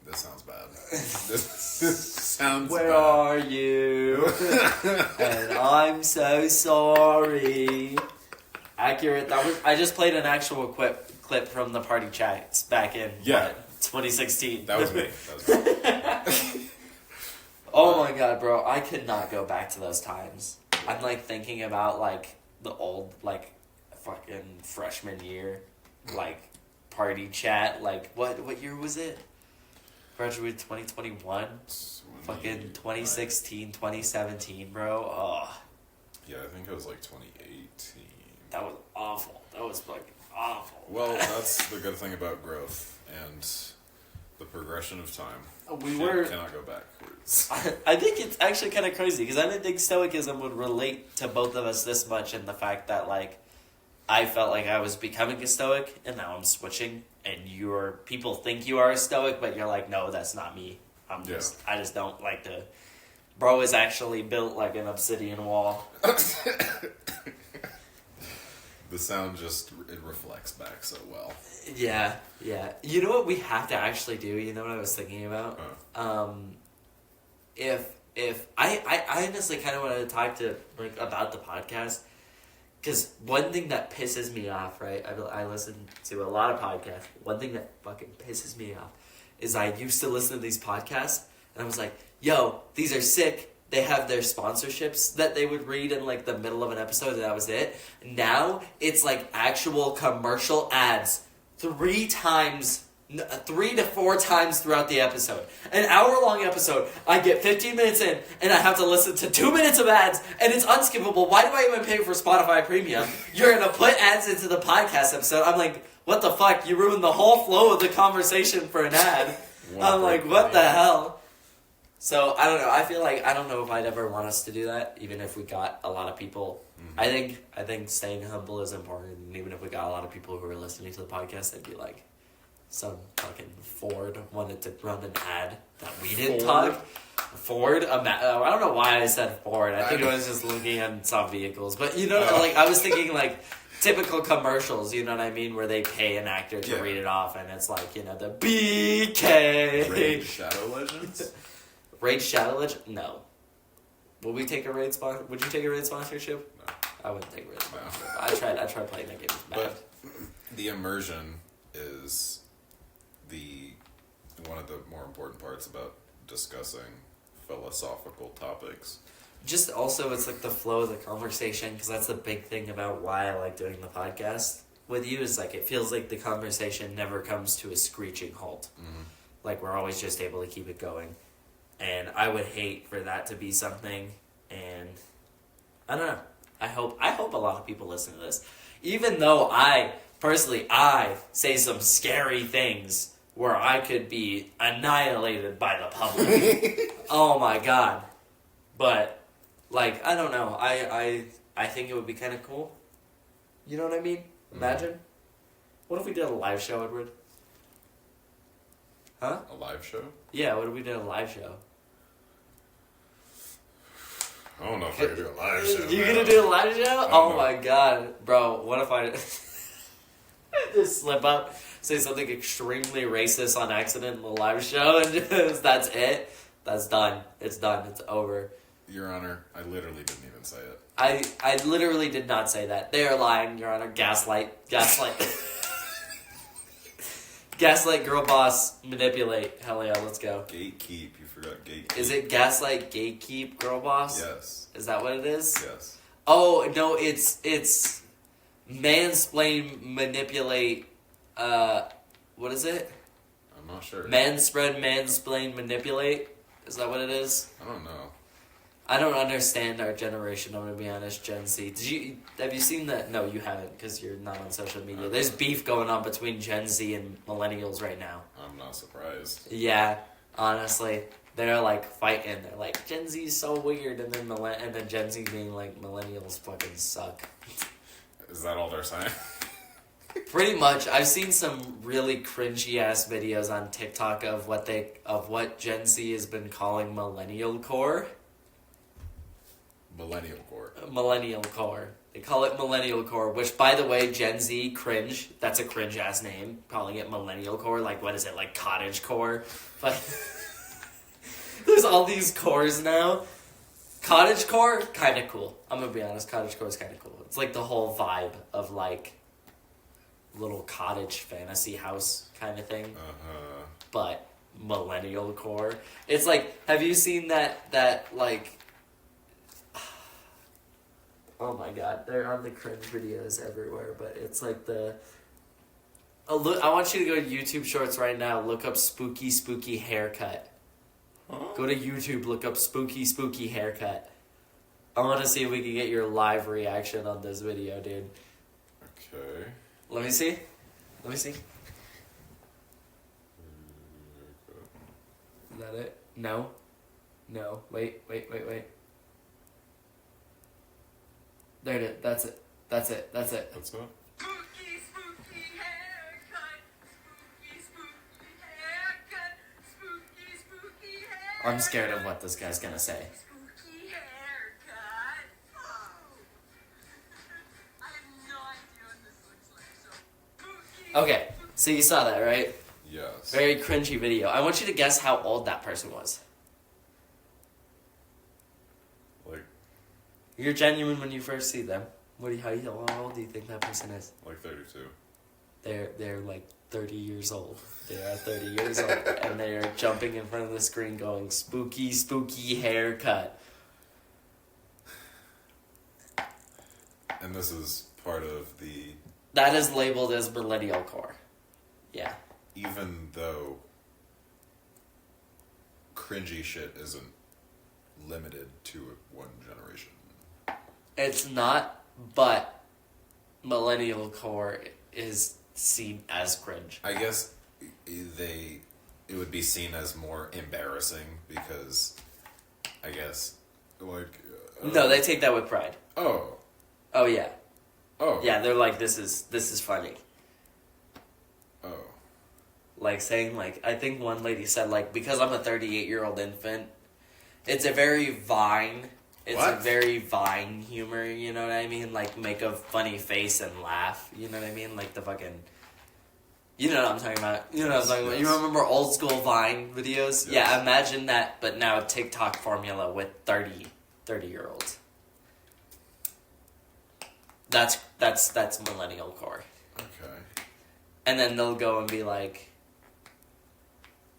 this sounds bad. This sounds bad. Where are you? And I'm so sorry. Accurate. I just played an actual clip from the party chats back in 2016. That was me. Oh my god, bro! I could not go back to those times. I'm like thinking about like the old like fucking freshman year, like party chat. Like what year was it? Graduated 2021. Fucking 2016, 2017, bro. Oh. Yeah, I think it was like 2018. That was awful. That was fucking awful. Well, that's the good thing about growth and the progression of time. We cannot go backwards. I think it's actually kind of crazy because I didn't think Stoicism would relate to both of us this much, in the fact that like I felt like I was becoming a Stoic and now I'm switching, and people think you are a Stoic, but you're like, no, that's not me. I just don't like to. Bro is actually built like an obsidian wall. The sound it reflects back so well. Yeah. You know what we have to actually do? You know what I was thinking about? If I honestly kind of wanted to talk to like about the podcast, because one thing that pisses me off, right? I listen to a lot of podcasts. One thing that fucking pisses me off is I used to listen to these podcasts and I was like, yo, these are sick. They have their sponsorships that they would read in like the middle of an episode, and that was it. Now it's like actual commercial ads 3 to 4 times throughout the episode. An hour-long episode, I get 15 minutes in, and I have to listen to 2 minutes of ads, and it's unskippable. Why do I even pay for Spotify Premium? You're going to put ads into the podcast episode. I'm like, what the fuck? You ruined the whole flow of the conversation for an ad. I'm like, what the hell? So, I don't know. I feel like, I don't know if I'd ever want us to do that, even if we got a lot of people. Mm-hmm. I think staying humble is important, and even if we got a lot of people who are listening to the podcast, they'd be like, some fucking Ford wanted to run an ad that we didn't talk. Ford? I don't know why I said Ford. I think I was just looking at some vehicles. But, you know, like, I was thinking, like, typical commercials, you know what I mean? Where they pay an actor to read it off, and it's like, you know, the BK. Raid Shadow Legends? Raid Shadow Legends? No. Would we take a Raid sponsor? Would you take a Raid sponsorship? No. I wouldn't take a Raid sponsorship. No. I tried playing that game. But the immersion is one of the more important parts about discussing philosophical topics. Just also, it's like the flow of the conversation, because that's the big thing about why I like doing the podcast with you, is like it feels like the conversation never comes to a screeching halt. Mm-hmm. Like we're always just able to keep it going. And I would hate for that to be something, and I don't know. I hope a lot of people listen to this. Even though I say some scary things where I could be annihilated by the public. Oh my god. But, like, I don't know. I think it would be kind of cool. You know what I mean? Imagine. What if we did a live show, Edward? Huh? A live show? Yeah, what if we did a live show? I don't know if I could do a live show. You gonna do a live show? Oh my god. Bro, what if I just slip up, say something extremely racist on accident in the live show, and just, that's it? That's done. It's done. It's over. Your Honor, I literally didn't even say it. I literally did not say that. They are lying, Your Honor. Gaslight. Gaslight, girl boss, manipulate. Hell yeah, let's go. Gatekeep. You forgot gatekeep. Is it gaslight, gatekeep, girl boss? Yes. Is that what it is? Yes. Oh, no, it's mansplain, manipulate, what is it? I'm not sure. Manspread, mansplain, manipulate? Is that what it is? I don't know. I don't understand our generation, I'm going to be honest, Gen Z. Have you seen that? No, you haven't, because you're not on social media. There's beef going on between Gen Z and millennials right now. I'm not surprised. Yeah, honestly. They're, like, fighting. They're like, Gen Z's so weird, and then Gen Z being like, millennials fucking suck. Is that all they're saying? Pretty much. I've seen some really cringy-ass videos on TikTok of what Gen Z has been calling millennial core. Millennial core. Millennial core. They call it millennial core, which, by the way, Gen Z, cringe. That's a cringe-ass name, calling it millennial core. Like, what is it, like cottage core? But there's all these cores now. Cottage core, kind of cool. I'm going to be honest, cottage core is kind of cool. It's like the whole vibe of, like, little cottage fantasy house kind of thing. Uh-huh. But millennial core. It's like, have you seen that like... Oh my god, there are the cringe videos everywhere, but it's like the... I want you to go to YouTube Shorts right now. Look up spooky haircut. Huh? Go to YouTube. Look up spooky haircut. I want to see if we can get your live reaction on this video, dude. Okay. Let me see. Is that it? No. Wait. There it is. That's it. That's what? Spooky haircut. Spooky haircut. I'm scared of what this guy's gonna say. Spooky haircut. I have no idea what this looks like. So spooky. Okay, so you saw that, right? Yes. Very cringy video. I want you to guess how old that person was. Like You're genuine when you first see them. How old do you think that person is? like 32. They're like 30 years old. They are 30 years old, and they are jumping in front of the screen going, spooky haircut. And this is part of the, That is labeled as millennial core. Yeah. even though cringy shit isn't limited to one generation. It's not, but millennial core is seen as cringe. I guess it would be seen as more embarrassing because I guess like No, they take that with pride. oh Yeah. Yeah, they're like, this is funny. oh Like saying, like, I think one lady said, like, because I'm a 38-year-old infant, it's a very Vine humor, you know what I mean? Like, make a funny face and laugh, you know what I mean? Like the fucking, you know what I'm talking about? You know what I'm talking about? You remember old school Vine videos? Yes. Yeah, imagine that, but now TikTok formula with 30-year-olds. That's millennial core. okay. And then they'll go and be like,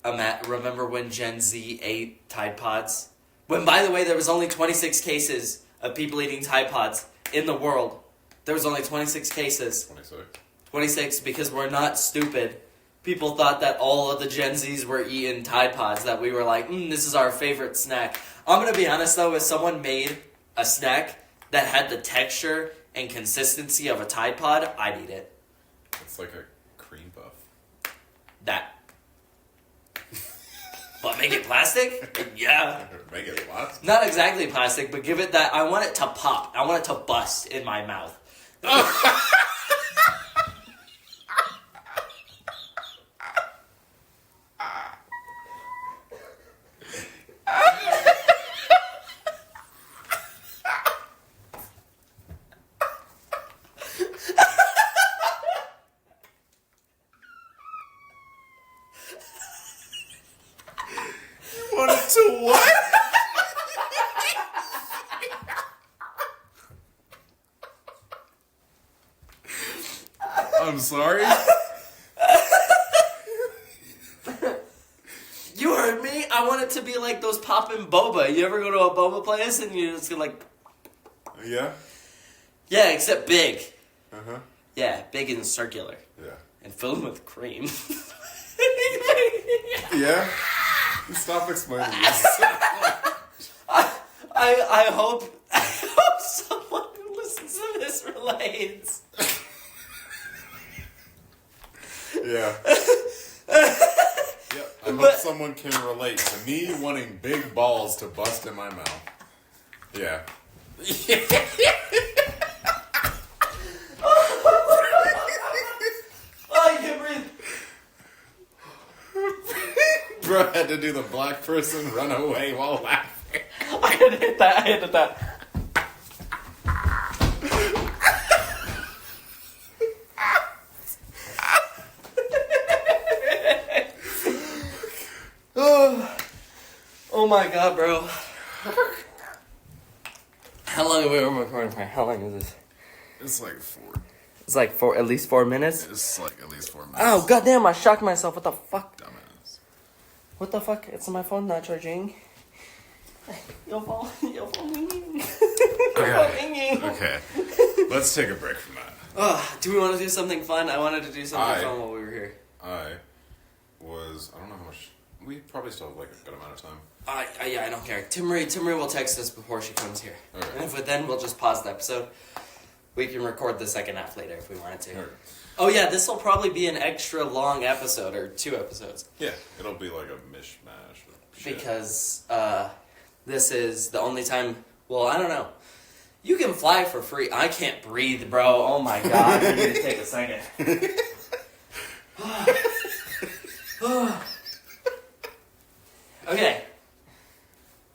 remember when Gen Z ate Tide Pods? When, by the way, there was only 26 cases of people eating Tide Pods in the world. There was only 26 cases. 26 because we're not stupid. People thought that all of the Gen Zs were eating Tide Pods, that we were like, this is our favorite snack. I'm going to be honest, though, if someone made a snack that had the texture and consistency of a Tide Pod, I'd eat it. It's like a cream puff. That. But make it plastic? Yeah. Make it what? Not exactly plastic, but give it that. I want it to pop. I want it to bust in my mouth. Want it to what? I'm sorry. You heard me. I want it to be like those poppin' boba. You ever go to a boba place and you just go like... Yeah? Yeah, except big. Uh-huh. Yeah, big and circular. Yeah. And filled with cream. Yeah? Stop explaining this. I hope someone who listens to this relates. Yeah. Yep. I hope someone can relate to me wanting big balls to bust in my mouth. Yeah. I can't breathe. Bro had to do the black person run away while laughing. I had to hit that. Oh my god, bro. How long have we been recording for? How long is this? It's like 4. It's like at least 4 minutes. It's like at least 4 minutes. Oh goddamn! I shocked myself. What the fuck? Dumbass. What the fuck? It's my phone not charging. Your phone ringing. Okay. Okay. Let's take a break from that. Do we want to do something fun? I wanted to do something fun while we were here. I don't know how much. We probably still have like a good amount of time. Yeah, I don't care. Timmery will text us before she comes here. Okay. And then we'll just pause the episode. We can record the second half later if we wanted to. Okay. Oh yeah, this will probably be an extra long episode or 2 episodes. Yeah, it'll be like a mishmash of shit. Because this is the only time. Well, I don't know. You can fly for free. I can't breathe, bro. Oh my god. I need to take a second. Okay.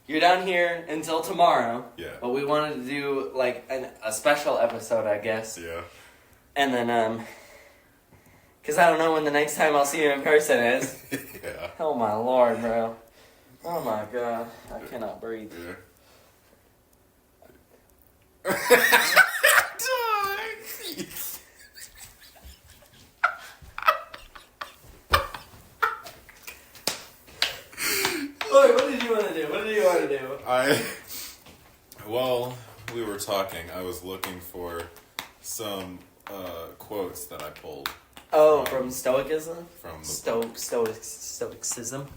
You're down here until tomorrow. Yeah. But we wanted to do like a special episode, I guess. Yeah. And then, because I don't know when the next time I'll see you in person is. Yeah. Oh my lord, bro. Oh my god. I cannot breathe. Yeah. What did you want to do? What did you want to do? While we were talking, I was looking for some quotes that I pulled. Oh, from Stoicism? From the Stoicism? Stoicism?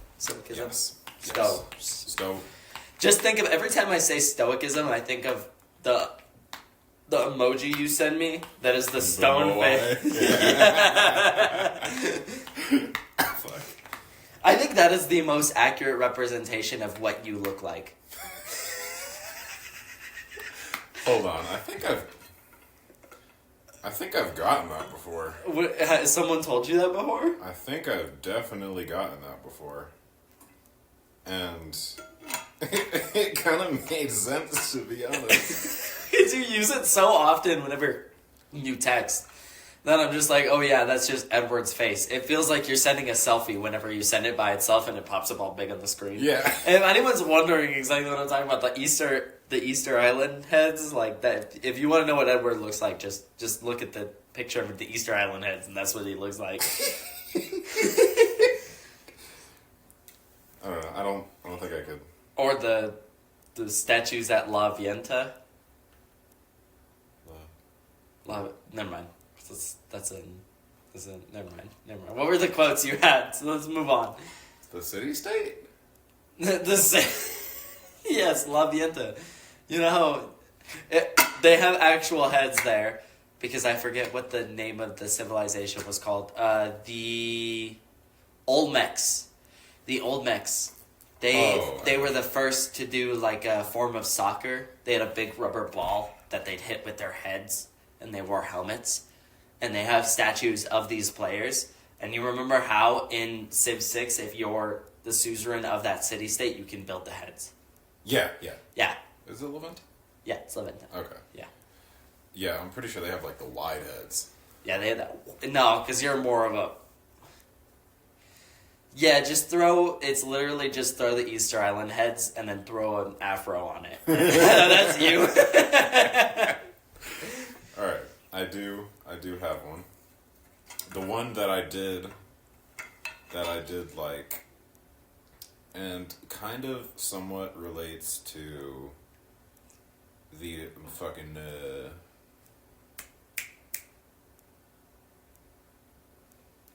Yes. Sto. Just think of, every time I say Stoicism, I think of the emoji you send me that is the stone face. Fuck. I think that is the most accurate representation of what you look like. Hold on, I think I've gotten that before. Has someone told you that before? I think I've definitely gotten that before. And it kind of made sense, to be honest. Because you use it so often whenever you text. Then I'm just like, oh yeah, that's just Edward's face. It feels like you're sending a selfie whenever you send it by itself and it pops up all big on the screen. Yeah. And if anyone's wondering exactly what I'm talking about, the Easter Island heads, like that. If you want to know what Edward looks like, just look at the picture of the Easter Island heads, and that's what he looks like. I don't know. I don't think I could. Or the statues at La Vienta. Never mind. Never mind. What were the quotes you had? So let's move on. The city-state? Yes, La Vienta. You know how they have actual heads there, because I forget what the name of the civilization was called. The Olmecs. The Olmecs. They were the first to do like a form of soccer. They had a big rubber ball that they'd hit with their heads, and they wore helmets. And they have statues of these players. And you remember how in Civ 6, if you're the suzerain of that city-state, you can build the heads. Yeah. Yeah. Is it Levant? Yeah, it's Levanta. Okay. Yeah. Yeah, I'm pretty sure they have like the wide heads. Yeah, they had that. No, because you're more of a... Yeah, it's literally just throw the Easter Island heads and then throw an afro on it. That's you. Alright, I do have one. The one that I did like, and kind of somewhat relates to the fucking,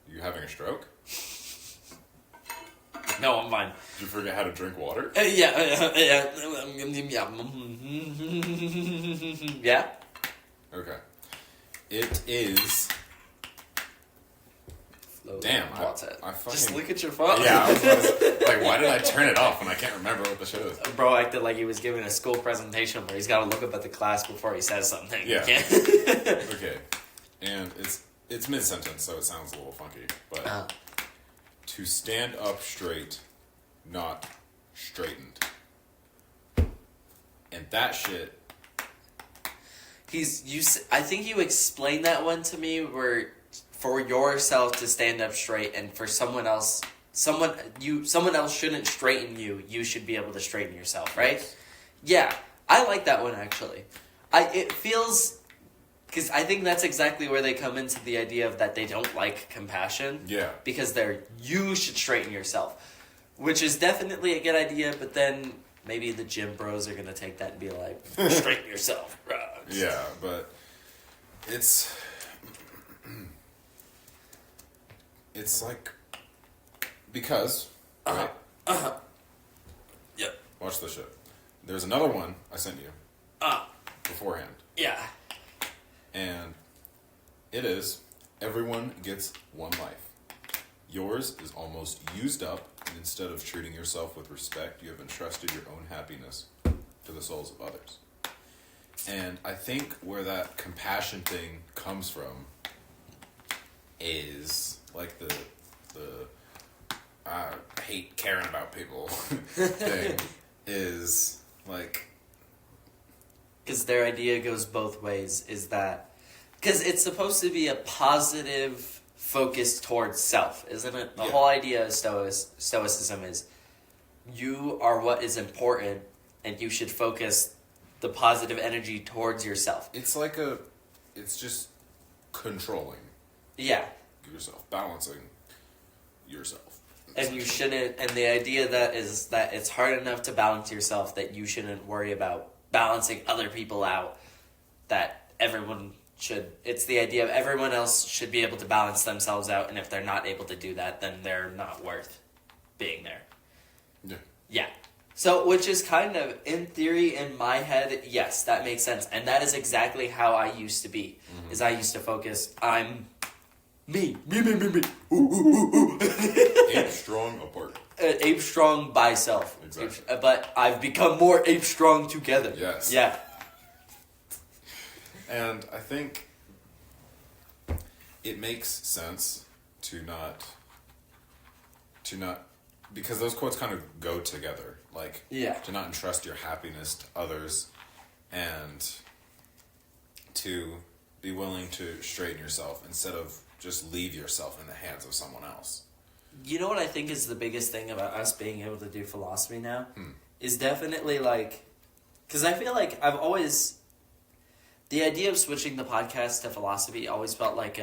you having a stroke? No, I'm fine. Did you forget how to drink water? Yeah. Yeah? Okay. It is... Damn, I fucking... Just look at your phone. Yeah, I was like, why did I turn it off when I can't remember what the show is? Bro acted like he was giving a school presentation where he's got to look up at the class before he says something. Yeah. Okay. Okay. And it's mid-sentence, so it sounds a little funky. But to stand up straight, not straightened. And that shit... I think you explained that one to me where... For yourself to stand up straight, and for someone else shouldn't straighten you. You should be able to straighten yourself, right? Yes. Yeah, I like that one actually. It feels, because I think that's exactly where they come into the idea of that they don't like compassion. Yeah. Because you should straighten yourself, which is definitely a good idea. But then maybe the gym bros are gonna take that and be like, straighten yourself, bro. Yeah, but it's. it's like, because, right? Yep. Watch this shit. There's another one I sent you beforehand. Yeah. And it is, everyone gets one life. Yours is almost used up, and instead of treating yourself with respect, you have entrusted your own happiness to the souls of others. And I think where that compassion thing comes from is like the I hate caring about people thing is like, because their idea goes both ways, is that because it's supposed to be a positive focus towards self, isn't it? The Yeah. whole idea of stoicism is you are what is important, and you should focus the positive energy towards yourself. it's just controlling Yeah. yourself, balancing yourself. And you shouldn't, and the idea that is that it's hard enough to balance yourself that you shouldn't worry about balancing other people out, that everyone should, it's the idea of everyone else should be able to balance themselves out, and if they're not able to do that, then they're not worth being there. Yeah. Yeah. So, which is kind of, in theory, in my head, yes, that makes sense. And that is exactly how I used to be, is I used to focus, I'm me. Ooh, ooh, ooh, ooh. Ape strong apart. Ape strong by self. Exactly. But I've become more ape strong together. Yes. Yeah. And I think it makes sense to not because those quotes kind of go together. Like, Yeah. to not entrust your happiness to others, and to be willing to straighten yourself instead of just leave yourself in the hands of someone else. You know what I think is the biggest thing about us being able to do philosophy now? Is definitely like, because I feel like I've always, the idea of switching the podcast to philosophy always felt like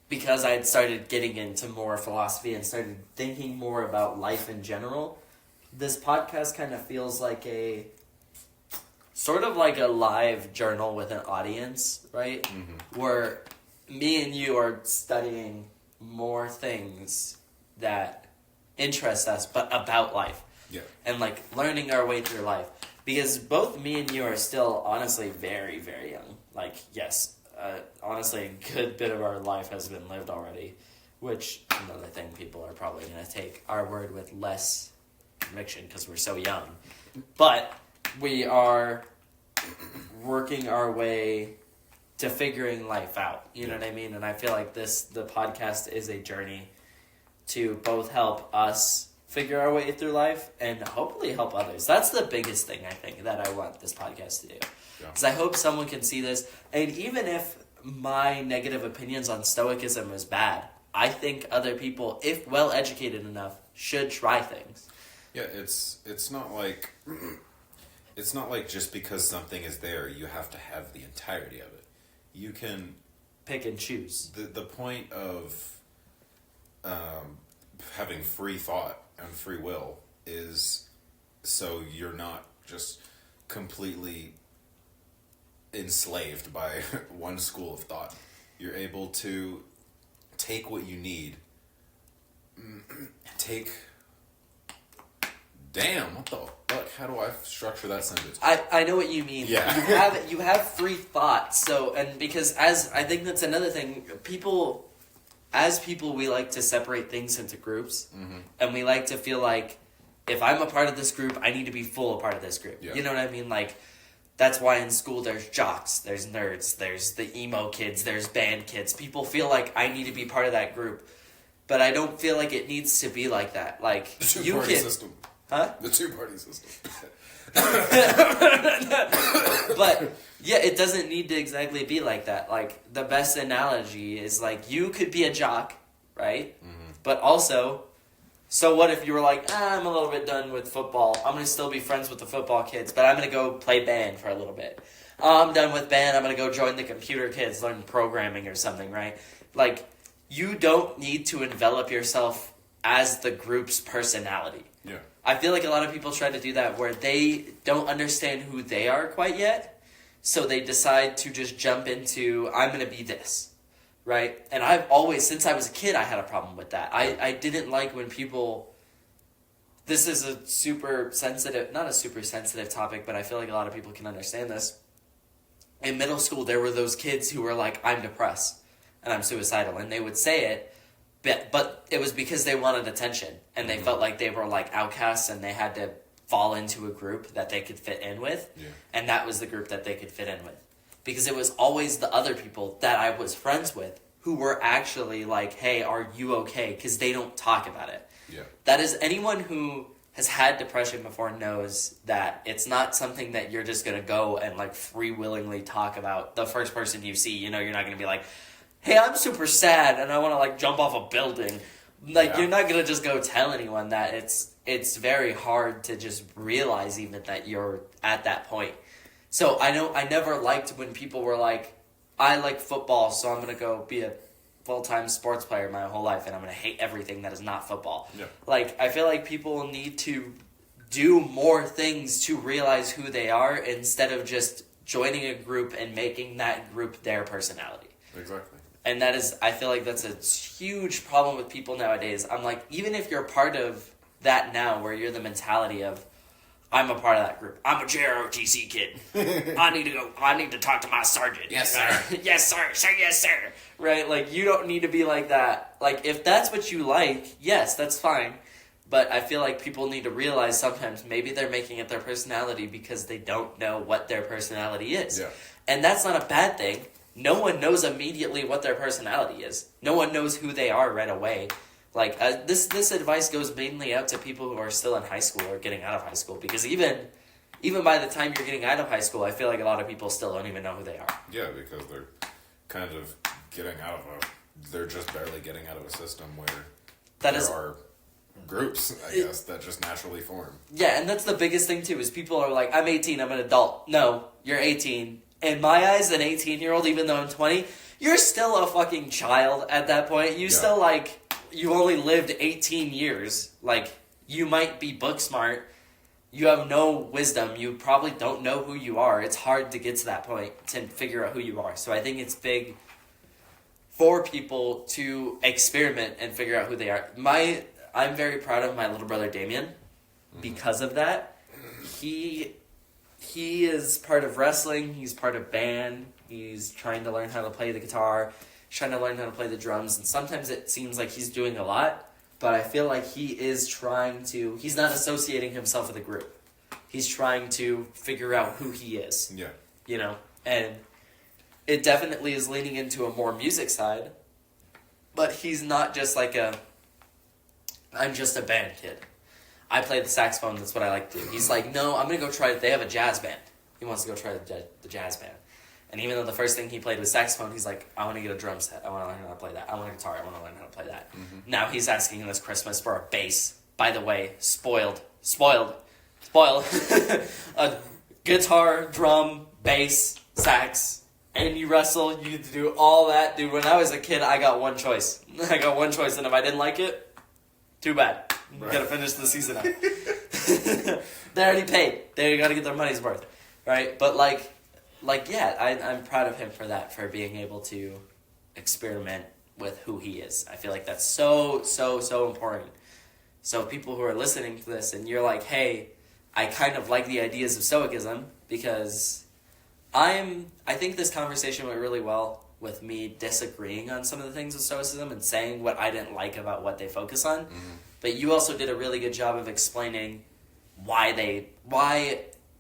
because I had started getting into more philosophy and started thinking more about life in general, this podcast kind of feels like sort of like a live journal with an audience, right? Mm-hmm. Where me and you are studying more things that interest us, but about life. Yeah. And like learning our way through life. Because both me and you are still honestly very, very young. Like, yes, honestly, a good bit of our life has been lived already. Which, another thing, people are probably going to take our word with less conviction because we're so young. But we are working our way to figuring life out. You know what I mean? And I feel like the podcast is a journey to both help us figure our way through life and hopefully help others. That's the biggest thing I think that I want this podcast to do. Because I hope someone can see this. And even if my negative opinions on Stoicism is bad, I think other people, if well educated enough, should try things. Yeah, it's not like just because something is there, you have to have the entirety of it. You can pick and choose. The point of having free thought and free will is so you're not just completely enslaved by one school of thought. You're able to take what you need. Damn, what the fuck? How do I structure that sentence? I know what you mean. Yeah. You have free thought. So, and because I think that's another thing, as people, we like to separate things into groups, and we like to feel like if I'm a part of this group, I need to be full a part of this group. Yeah. You know what I mean? Like, that's why in school there's jocks, there's nerds, there's the emo kids, there's band kids. People feel like I need to be part of that group, but I don't feel like it needs to be like that. Like, The two-party system. Huh? The two-party system. But yeah, it doesn't need to exactly be like that. Like, the best analogy is like you could be a jock, right? But also, so what if you were like, I'm a little bit done with football. I'm going to still be friends with the football kids, but I'm going to go play band for a little bit. I'm done with band. I'm going to go join the computer kids, learn programming or something, right? Like, you don't need to envelop yourself as the group's personality. Yeah. I feel like a lot of people try to do that where they don't understand who they are quite yet, so they decide to just jump into, I'm going to be this, right? And I've always, since I was a kid, I had a problem with that. I didn't like when people... This is a super sensitive, not a super sensitive topic, but I feel like a lot of people can understand this. In middle school, there were those kids who were like, I'm depressed and I'm suicidal. And they would say it, but it was because they wanted attention. And they felt like they were like outcasts and they had to fall into a group that they could fit in with. Yeah. And that was the group that they could fit in with. Because it was always the other people that I was friends with who were actually like, hey, are you okay? Because they don't talk about it. Yeah. That is, anyone who has had depression before knows that it's not something that you're just going to go and like free-willingly talk about. The first person you see, you know, you're not going to be like, hey, I'm super sad and I want to like jump off a building. Like, you're not going to just go tell anyone that. It's very hard to just realize even that you're at that point. So I never liked when people were like, I like football, so I'm going to go be a full-time sports player my whole life, and I'm going to hate everything that is not football. Yeah. Like, I feel like people need to do more things to realize who they are instead of just joining a group and making that group their personality. Exactly. And that is, I feel like that's a huge problem with people nowadays. I'm like, even if you're part of that now, where you're the mentality of, I'm a part of that group. I'm a JROTC kid. I need to talk to my sergeant. Yes, sir. Yes, sir. Sir, yes, sir. Right? Like, you don't need to be like that. Like, if that's what you like, yes, that's fine. But I feel like people need to realize sometimes maybe they're making it their personality because they don't know what their personality is. Yeah. And that's not a bad thing. No one knows immediately what their personality is. No one knows who they are right away. Like, this advice goes mainly out to people who are still in high school or getting out of high school. Because even by the time you're getting out of high school, I feel like a lot of people still don't even know who they are. Yeah, because they're kind of getting out of they're just barely getting out of a system where there are groups, I guess, that just naturally form. Yeah, and that's the biggest thing, too, is people are like, I'm 18, I'm an adult. No, you're 18. In my eyes, an 18-year-old, even though I'm 20, you're still a fucking child at that point. You still, like... You only lived 18 years. Like, you might be book smart. You have no wisdom. You probably don't know who you are. It's hard to get to that point to figure out who you are. So I think it's big for people to experiment and figure out who they are. I'm very proud of my little brother Damien because of that. He is part of wrestling. He's part of band. He's trying to learn how to play the guitar. Trying to learn how to play the drums, and sometimes it seems like he's doing a lot, but I feel like he is trying to... He's not associating himself with a group. He's trying to figure out who he is. Yeah. You know? And it definitely is leaning into a more music side, but he's not just like I'm just a band kid. I play the saxophone, that's what I like to do. He's like, no, I'm going to go try... They have a jazz band. He wants to go try the jazz band. And even though the first thing he played was saxophone, he's like, I want to get a drum set. I want to learn how to play that. I want a guitar. I want to learn how to play that. Mm-hmm. Now he's asking this Christmas for a bass. By the way, spoiled. A guitar, drum, bass, sax, and you wrestle. You do all that. Dude, when I was a kid, I got one choice. And if I didn't like it, too bad. Right. Gotta finish the season out. They already paid. They gotta get their money's worth. Right? But I'm proud of him for that, for being able to experiment with who he is. I feel like that's so, so, so important. So people who are listening to this and you're like, hey, I kind of like the ideas of Stoicism because I think this conversation went really well with me disagreeing on some of the things of Stoicism and saying what I didn't like about what they focus on. Mm-hmm. But you also did a really good job of explaining why,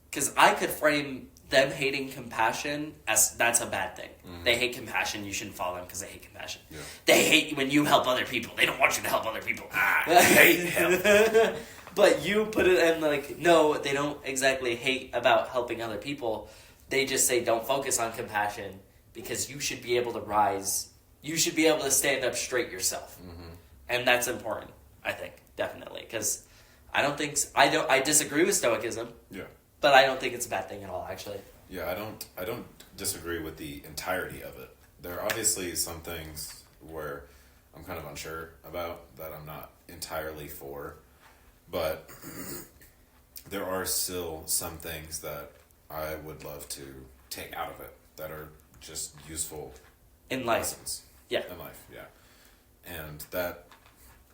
because I could frame them hating compassion as that's a bad thing. Mm-hmm. They hate compassion. You shouldn't follow them because they hate compassion. Yeah. They hate when you help other people. They don't want you to help other people. I hate help. But you put it in like, no, they don't exactly hate about helping other people. They just say don't focus on compassion because you should be able to rise. You should be able to stand up straight yourself. Mm-hmm. And that's important, I think, definitely. Because I disagree with Stoicism. Yeah. But I don't think it's a bad thing at all, actually. Yeah, I don't disagree with the entirety of it. There are obviously some things where I'm kind of unsure about that I'm not entirely for, but there are still some things that I would love to take out of it that are just useful in life. lessons. Yeah. in life. Yeah, and that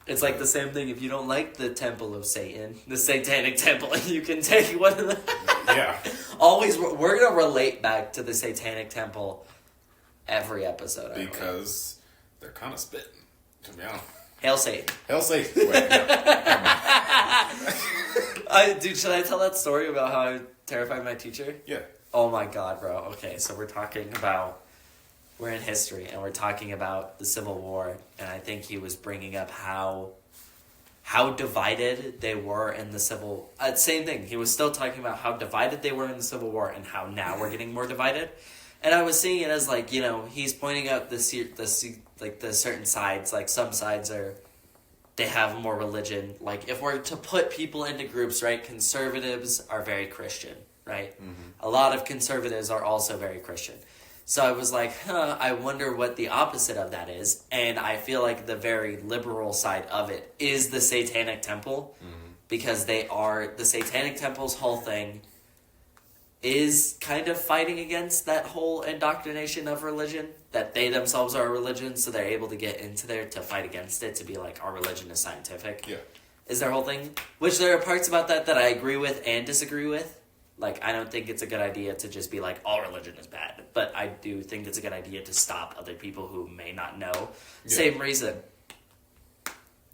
It's like the same thing. If you don't like the temple of Satan, the satanic temple, you can take one of the... yeah. Always, we're going to relate back to the satanic temple every episode. aren't we? Because they're kind of spitting, to be honest. Hail Satan. Hell Satan. Wait, no. Dude, should I tell that story about how I terrified my teacher? Yeah. Oh my god, bro. Okay, so we're in history, and we're talking about the Civil War, and I think he was bringing up how divided they were in the Civil... same thing. He was still talking about how divided they were in the Civil War, and how now we're getting more divided. And I was seeing it as, like, he's pointing out the certain sides. Like, some sides they have more religion. Like, if we're to put people into groups, right, conservatives are very Christian, right? Mm-hmm. A lot of conservatives are also very Christian. So I was like, I wonder what the opposite of that is. And I feel like the very liberal side of it is the Satanic Temple. Mm-hmm. Because the Satanic Temple's whole thing is kind of fighting against that whole indoctrination of religion, that they themselves are a religion, so they're able to get into there to fight against it, to be like, our religion is scientific. Yeah. Is their whole thing. Which there are parts about that I agree with and disagree with. Like, I don't think it's a good idea to just be like, all religion is bad. But I do think it's a good idea to stop other people who may not know. Yeah. Same reason.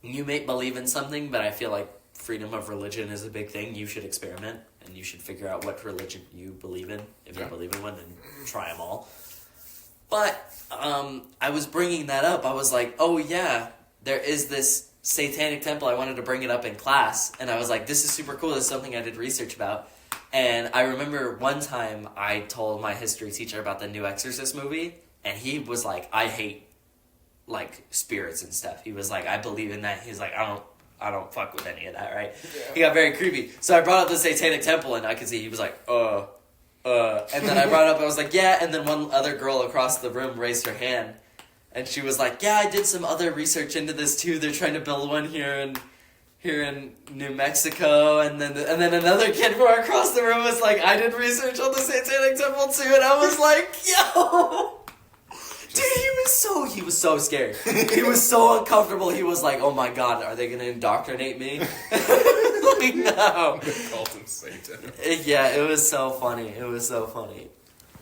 You may believe in something, but I feel like freedom of religion is a big thing. You should experiment, and you should figure out what religion you believe in. If you believe in one, then try them all. But I was bringing that up. I was like, oh yeah, there is this satanic temple. I wanted to bring it up in class, and I was like, this is super cool. This is something I did research about. And I remember one time I told my history teacher about the new Exorcist movie, and he was like, I hate, like, spirits and stuff. He was like, I believe in that. He's like, I don't fuck with any of that, right? Yeah. He got very creepy. So I brought up the Satanic Temple, and I could see he was like, and then I brought up, I was like, yeah, and then one other girl across the room raised her hand, and she was like, yeah, I did some other research into this too. They're trying to build one here in New Mexico, and then another kid from across the room was like, I did research on the Satanic Temple too, and I was like, yo! Dude, he was so scared. He was so uncomfortable. He was like, oh my god, are they going to indoctrinate me? Like, no. They called him Satan. Yeah, it was so funny. It was so funny.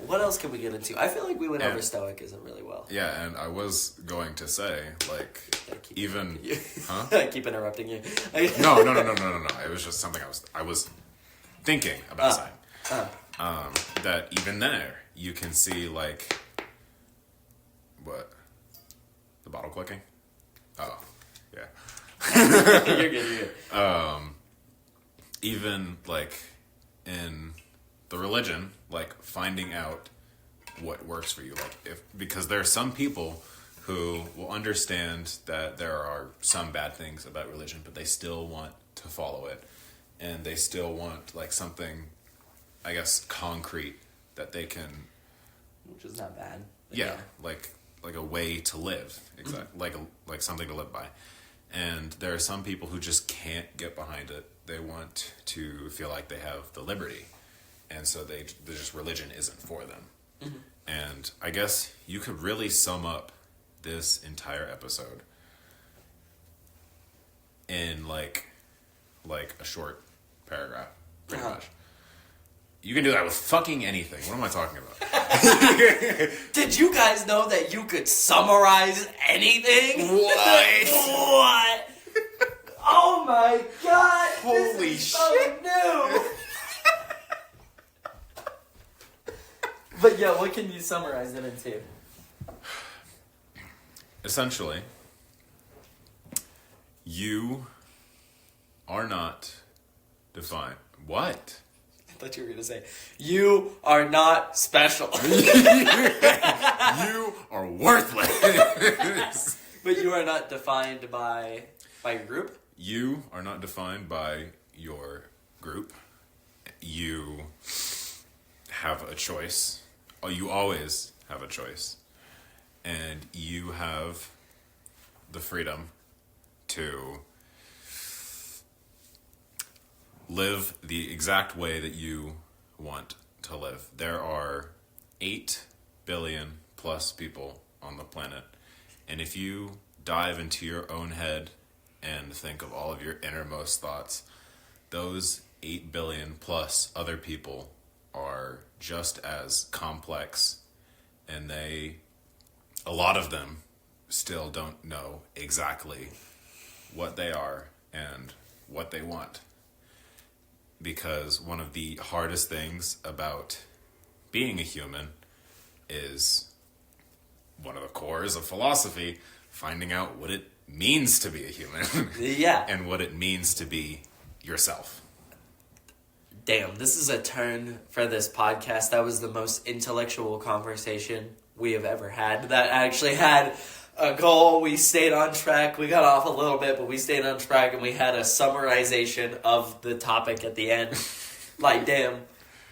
What else can we get into? I feel like we went over Stoicism really well. Yeah, and I was going to say, like, even... Huh? I keep interrupting you. No. It was just something I was thinking about saying. That even there, you can see, like... What? The bottle clicking? Oh, yeah. You're good. Even, like, in the religion, like, finding out what works for you. Like, because there are some people who will understand that there are some bad things about religion, but they still want to follow it. And they still want, like, something, I guess, concrete that they can... Which is not bad. Yeah, like a way to live, exactly, like something to live by. And there are some people who just can't get behind it. They want to feel like they have the liberty, and so just religion isn't for them. Mm-hmm. And I guess you could really sum up this entire episode in like a short paragraph, pretty much. You can do that with fucking anything. What am I talking about? Did you guys know that you could summarize anything? What? What? Oh my god! Holy this is shit! So new. But yeah, what can you summarize it into? Essentially, you are not defined. What? I thought you were going to say, you are not special. You are worthless. But you are not defined by your group? You are not defined by your group. You have a choice. You always have a choice. And you have the freedom to live the exact way that you want to live. There are 8 billion plus people on the planet, And if you dive into your own head and think of all of your innermost thoughts, those 8 billion plus other people are just as complex, and a lot of them still don't know exactly what they are and what they want. Because one of the hardest things about being a human is one of the cores of philosophy, finding out what it means to be a human. Yeah. And what it means to be yourself. Damn, this is a turn for this podcast. That was the most intellectual conversation we have ever had. That actually had a goal. We stayed on track. We got off a little bit, but we stayed on track, and we had a summarization of the topic at the end. Like, damn.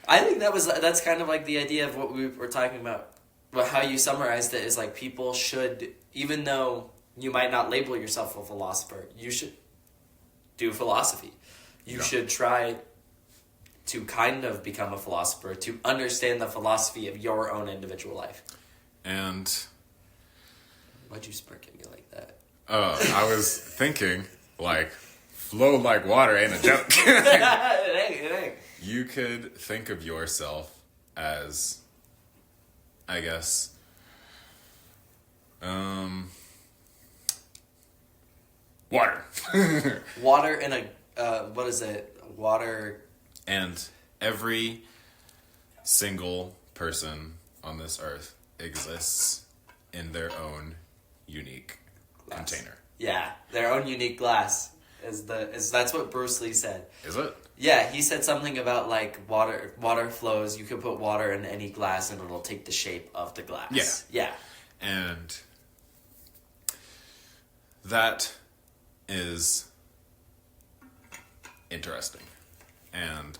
I think that's kind of like the idea of what we were talking about. But how you summarized it is like people should, even though you might not label yourself a philosopher, you should do philosophy. You should try to kind of become a philosopher, to understand the philosophy of your own individual life. And Why'd you smirk at me like that? I was thinking, like, flow like water ain't a joke. It ain't. You could think of yourself as, I guess, water. Water in a, what is it? Water. And every single person on this earth exists in their own unique Glass. container. Yeah, their own unique glass that's what Bruce Lee said. Is it? Yeah, he said something about like water flows. You can put water in any glass and it'll take the shape of the glass. Yeah. And that is interesting. And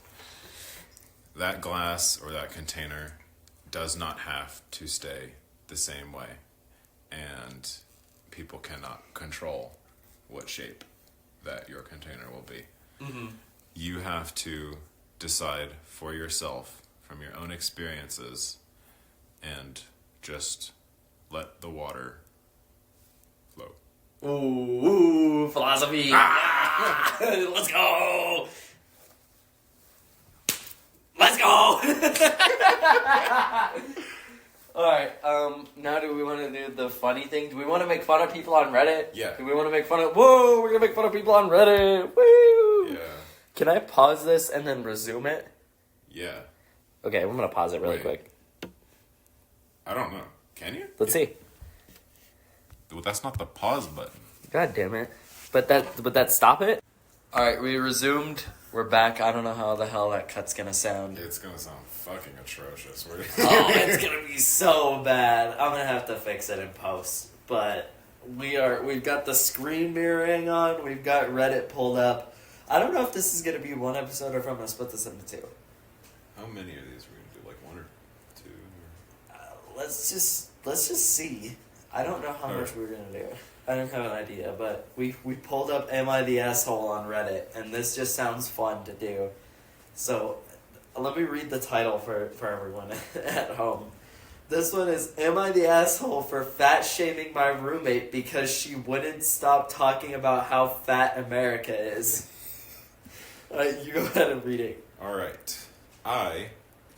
that glass or that container does not have to stay the same way. And people cannot control what shape that your container will be. Mm-hmm. You have to decide for yourself from your own experiences and just let the water flow. Ooh, philosophy. Ah! Let's go. Let's go. Alright, now do we want to do the funny thing? Do we want to make fun of people on Reddit? Yeah. Do we want to make fun of... Whoa, we're going to make fun of people on Reddit. Woo! Yeah. Can I pause this and then resume it? Yeah. Okay, I'm going to pause it really Wait. quick. I don't know. Can you? Let's see. Well, that's not the pause button. God damn it. But that stop it? Alright, we resumed. We're back. I don't know how the hell that cut's going to sound. It's gonna sound fucking atrocious. Oh, it's gonna be so bad. I'm gonna have to fix it in post. But we've got the screen mirroring on. We've got Reddit pulled up. I don't know if this is gonna be one episode or if I'm gonna split this into two. How many of these are we gonna do? Like one or two? Let's just see. I don't know how much we're gonna do. I don't have an idea, but we pulled up "Am I the Asshole" on Reddit, and this just sounds fun to do. So let me read the title for everyone at home. This one is, "Am I the asshole for fat shaming my roommate because she wouldn't stop talking about how fat America is?" You go ahead and read it. All right. I,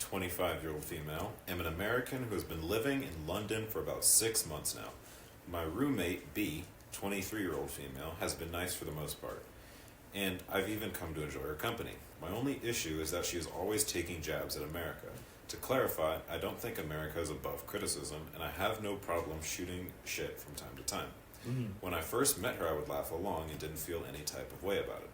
25-year-old female, am an American who has been living in London for about 6 months now. My roommate, B, 23-year-old female, has been nice for the most part. And I've even come to enjoy her company. My only issue is that she is always taking jabs at America. To clarify, I don't think America is above criticism, and I have no problem shooting shit from time to time. Mm-hmm. When I first met her, I would laugh along and didn't feel any type of way about it.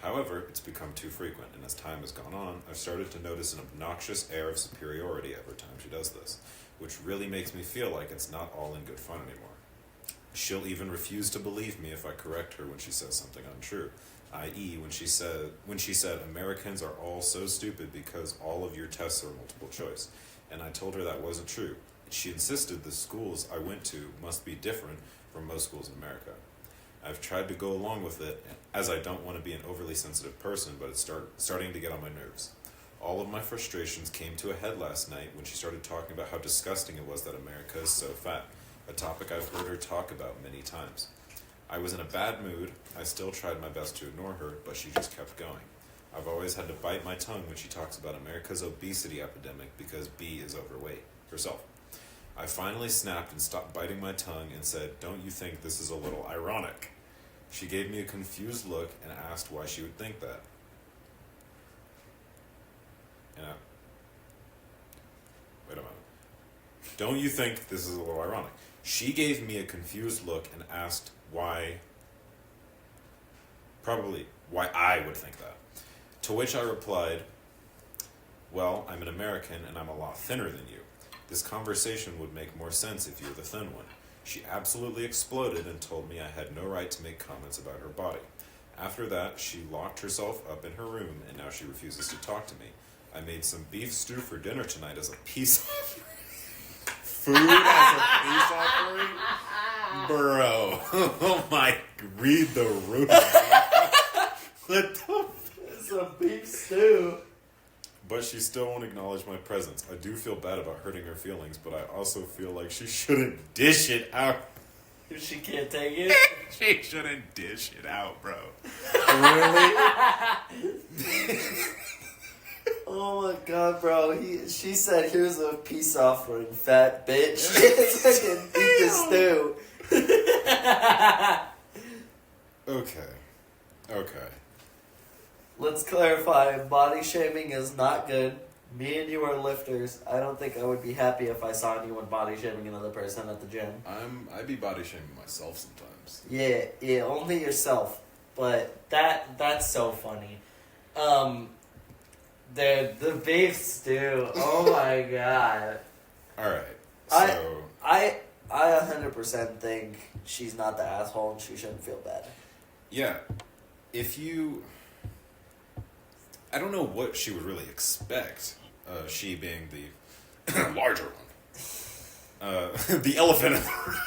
However, it's become too frequent, and as time has gone on, I've started to notice an obnoxious air of superiority every time she does this, which really makes me feel like it's not all in good fun anymore. She'll even refuse to believe me if I correct her when she says something untrue, i.e. when she said Americans are all so stupid because all of your tests are multiple choice, and I told her that wasn't true. She insisted the schools I went to must be different from most schools in America. I've tried to go along with it, as I don't want to be an overly sensitive person, but it's starting to get on my nerves. All of my frustrations came to a head last night when she started talking about how disgusting it was that America is so fat. a topic I've heard her talk about many times. I was in a bad mood. I still tried my best to ignore her, but she just kept going. I've always had to bite my tongue when she talks about America's obesity epidemic because B is overweight herself. I finally snapped and stopped biting my tongue and said, "Don't you think this is a little ironic?" She gave me a confused look and asked why she would think that. Wait a minute. Don't you think this is a little ironic? She gave me a confused look and asked why I would think that. To which I replied, "Well, I'm an American and I'm a lot thinner than you. This conversation would make more sense if you were the thin one." She absolutely exploded and told me I had no right to make comments about her body. After that, she locked herself up in her room and now she refuses to talk to me. I made some beef stew for dinner tonight as a peace offering. Food as a peace offering? Bro. Oh my, read the room. What the It's a beef stew. But she still won't acknowledge my presence. I do feel bad about hurting her feelings, but I also feel like she shouldn't dish it out. If she can't take it? She shouldn't dish it out, bro. Really? Oh my god, bro. She said, "Here's a peace offering, fat bitch." Fucking eat the stew. Okay. Let's clarify, body shaming is not good. Me and you are lifters. I don't think I would be happy if I saw anyone body shaming another person at the gym. I'd be body shaming myself sometimes. Yeah, only yourself. But that's so funny. The beef stew. Oh my god. Alright, so... I 100% think she's not the asshole and she shouldn't feel bad. Yeah, if you... I don't know what she would really expect, she being the larger one. The elephant in the room.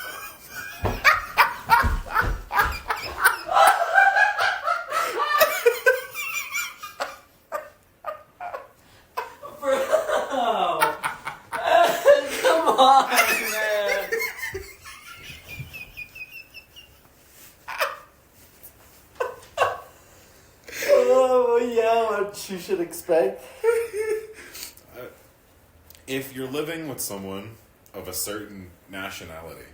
Bro! Come on, man! Oh, yeah, what you should expect. If you're living with someone of a certain nationality,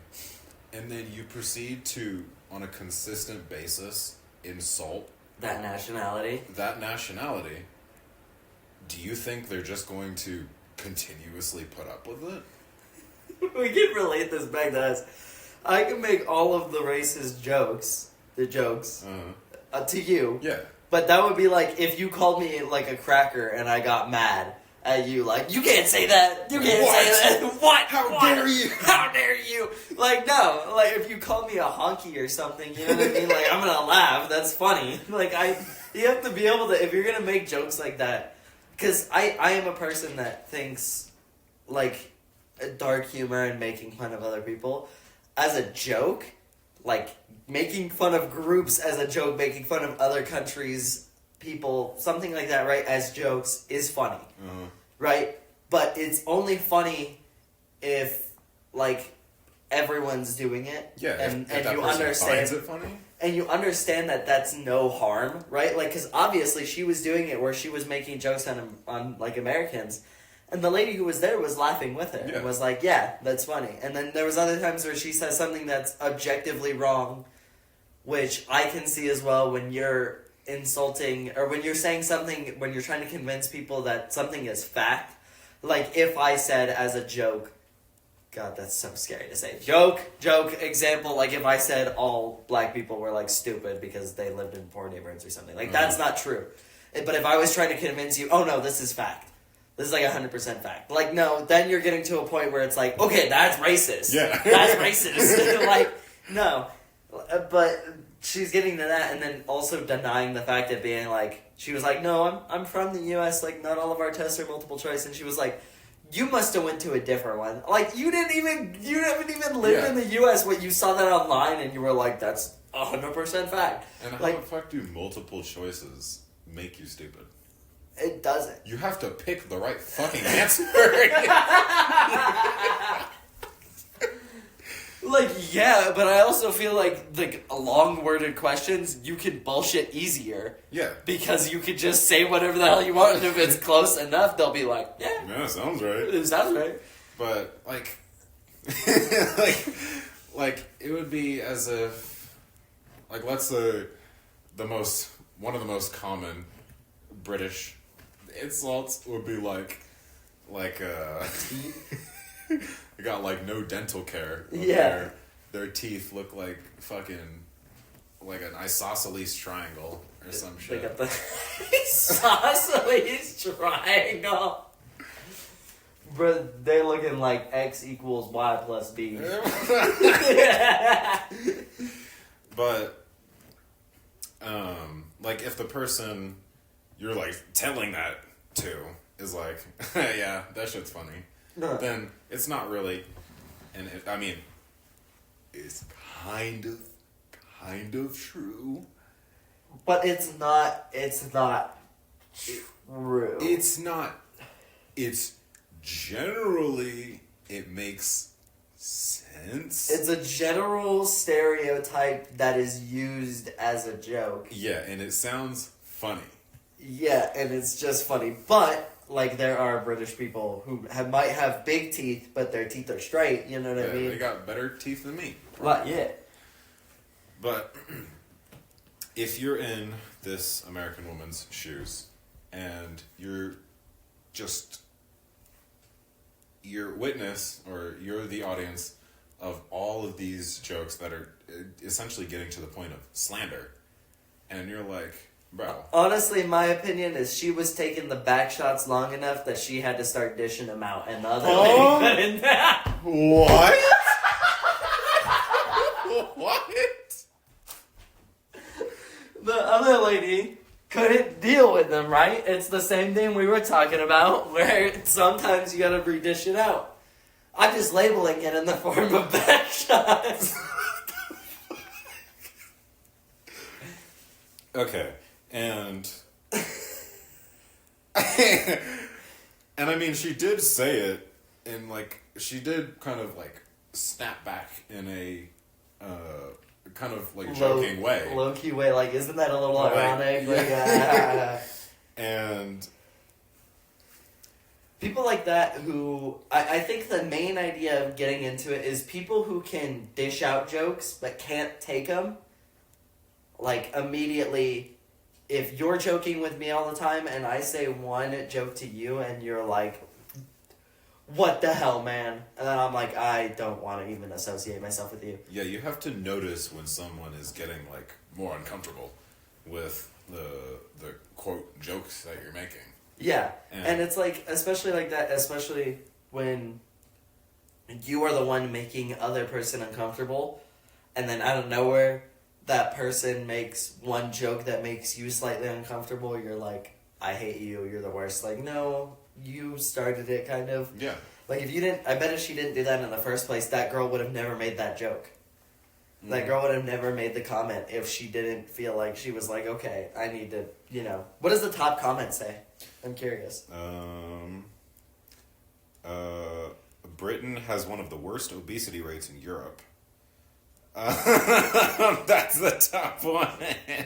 and then you proceed to, on a consistent basis, insult That nationality? that nationality, do you think they're just going to continuously put up with it? We can relate this back to us. I can make all of the racist jokes, to you. Yeah. But that would be like if you called me like a cracker and I got mad at you, like, "You can't say that! You can't say that! What? How What? dare you? How dare you?" Like, no. Like, if you called me a honky or something, you know what I mean? Like, I'm gonna laugh. That's funny. Like, you have to be able to, if you're gonna make jokes like that, because I am a person that thinks, like, dark humor and making fun of other people as a joke, like, making fun of groups as a joke, making fun of other countries, people, something like that, right, as jokes is funny, right? But it's only funny if, like, everyone's doing it. Yeah, and if that you person understand finds it funny. And you understand that that's no harm, right? Like, because obviously she was doing it where she was making jokes on like, Americans. And the lady who was there was laughing with her. Yeah. And was like, yeah, that's funny. And then there was other times where she says something that's objectively wrong, which I can see as well when you're insulting, or when you're saying something, when you're trying to convince people that something is fact. Like, if I said as a joke, God, that's so scary to say. Joke, example, like if I said all black people were, like, stupid because they lived in poor neighborhoods or something. Like, that's not true. But if I was trying to convince you, oh no, this is fact. This is like 100% fact. Like, no, then you're getting to a point where it's like, okay, that's racist. Yeah. That's racist. Like, no. But she's getting to that and then also denying the fact of being like, she was like, no, I'm from the U.S., like, not all of our tests are multiple choice. And she was like, you must have went to a different one. Like, you haven't even lived in the U.S., but you saw that online and you were like, that's 100% fact. And how like, the fuck do multiple choices make you stupid? It doesn't. You have to pick the right fucking answer. Like, yeah, but I also feel like long-worded questions, you can bullshit easier. Yeah. Because you could just say whatever the hell you want, and if it's close enough, they'll be like, yeah, Sounds right. it sounds right. But, like, like, it would be as if, like, let's say one of the most common British insults would be like, they got, like, no dental care. Yeah. Their teeth look like fucking, like an isosceles triangle or some shit. They got the isosceles triangle. But they're looking like X equals Y plus B. But, like, if the person you're, like, telling that to is like, yeah, that shit's funny, then it's not really, and I mean, it's kind of true. But it's not true. It's not, it's generally, it makes sense. It's a general stereotype that is used as a joke. Yeah, and it sounds funny. Yeah, and it's just funny. But, like, there are British people who might have big teeth, but their teeth are straight, you know what I mean? They got better teeth than me. Well, yeah. But if you're in this American woman's shoes and you're witness or you're the audience of all of these jokes that are essentially getting to the point of slander, and you're like, bro. Honestly, my opinion is she was taking the back shots long enough that she had to start dishing them out, and the other lady couldn't. What? What? The other lady couldn't deal with them, right? It's the same thing we were talking about, where sometimes you gotta redish it out. I'm just labeling it in the form of back shots. Okay, and and I mean, she did say it, and like she did kind of like snap back in a kind of like joking way, low key way. Like, isn't that a little Like, ironic? yeah. Like, And people like that who I think the main idea of getting into it is people who can dish out jokes but can't take them. Like, immediately, if you're joking with me all the time and I say one joke to you and you're like, what the hell, man? And then I'm like, I don't want to even associate myself with you. yeah, you have to notice when someone is getting like more uncomfortable with the quote jokes that you're making. Yeah, and it's like, especially like that, especially when you are the one making other person uncomfortable, and then out of nowhere, that person makes one joke that makes you slightly uncomfortable, you're like, I hate you, you're the worst. Like, no, you started it, kind of. Yeah. Like, if you didn't, I bet if she didn't do that in the first place, that girl would have never made that joke. Mm-hmm. That girl would have never made the comment if she didn't feel like she was like, okay, I need to, you know. What does the top comment say? I'm curious. Britain has one of the worst obesity rates in Europe. That's the top one.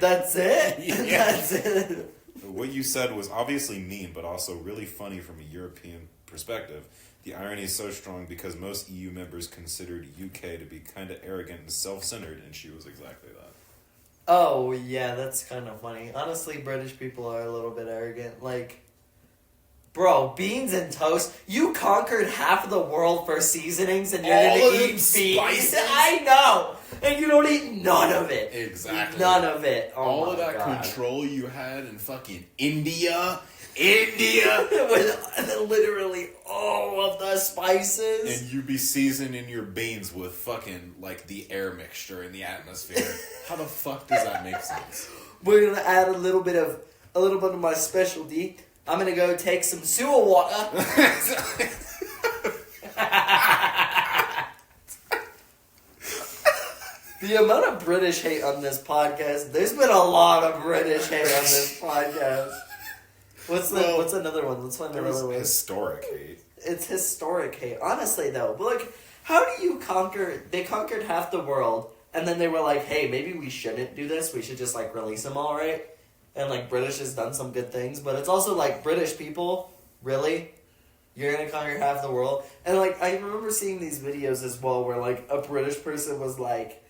That's it? Yeah. That's it. What you said was obviously mean, but also really funny from a European perspective. The irony is so strong because most EU members considered UK to be kind of arrogant and self-centered, and she was exactly that. Oh, yeah, that's kind of funny. Honestly, British people are a little bit arrogant. Like, bro, beans and toast. You conquered half of the world for seasonings, and you're All gonna of eat them beans. spices? I know, and you don't eat none of it. Exactly. None of it. Oh All my of that God. control you had in fucking India with literally all of the spices. and you be seasoning your beans with fucking like the air mixture in the atmosphere. How the fuck does that make sense? We're gonna add a little bit of my specialty. I'm gonna go take some sewer water. The amount of British hate on this podcast, there's been a lot of British hate on this podcast. What's another one? Let's find There another was one. historic hate. It's historic hate. Honestly, though, but look, how do you conquer? They conquered half the world, and then they were like, "Hey, maybe we shouldn't do this. We should just like release them all, right?" And like British has done some good things, but it's also like British people, really, you're gonna conquer half the world. And like I remember seeing these videos as well, where like a British person was like,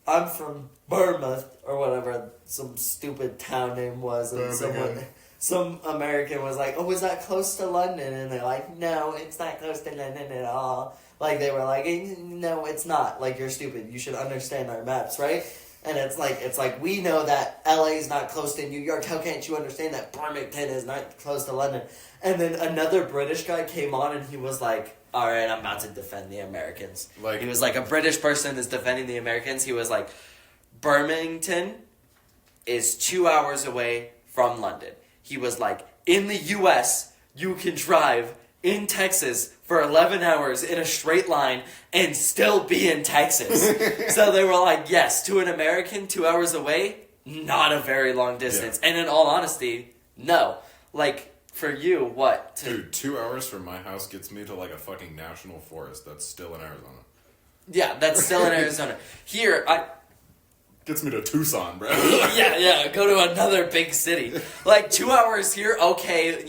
"I'm from Bournemouth or whatever some stupid town name was," and some American was like, "Oh, is that close to London?" And they're like, "No, it's not close to London at all." Like, they were like, "No, it's not. Like, you're stupid. You should understand our maps, right?" And it's like, we know that LA's not close to New York. How can't you understand that Birmingham is not close to London? And then another British guy came on and he was like, "All right, I'm about to defend the Americans." He was like, a British person is defending the Americans. He was like, Birmingham is 2 hours away from London. He was like, in the U.S., you can drive in Texas for 11 hours in a straight line and still be in Texas. So they were like, yes, to an American, 2 hours away, not a very long distance. Yeah. And in all honesty, no. Like, for you, what? Dude, 2 hours from my house gets me to like a fucking national forest that's still in Arizona. Yeah, that's still in Arizona. Here, Gets me to Tucson, bro. yeah, go to another big city. Like, 2 hours here, okay,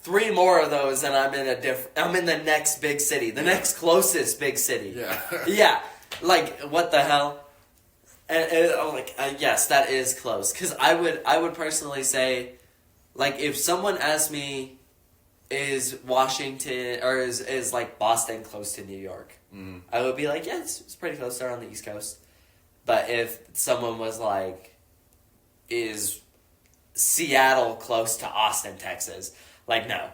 3 more of those and I'm in the next big city. The next closest big city. Yeah. Yeah. Like, what the hell? And I'm like, yes, that is close. Because I would personally say, like, if someone asked me, is Washington, or is like Boston close to New York? Mm-hmm. I would be like, yeah, it's pretty close. They're on the East Coast. But if someone was like, is Seattle close to Austin, Texas? Like, no.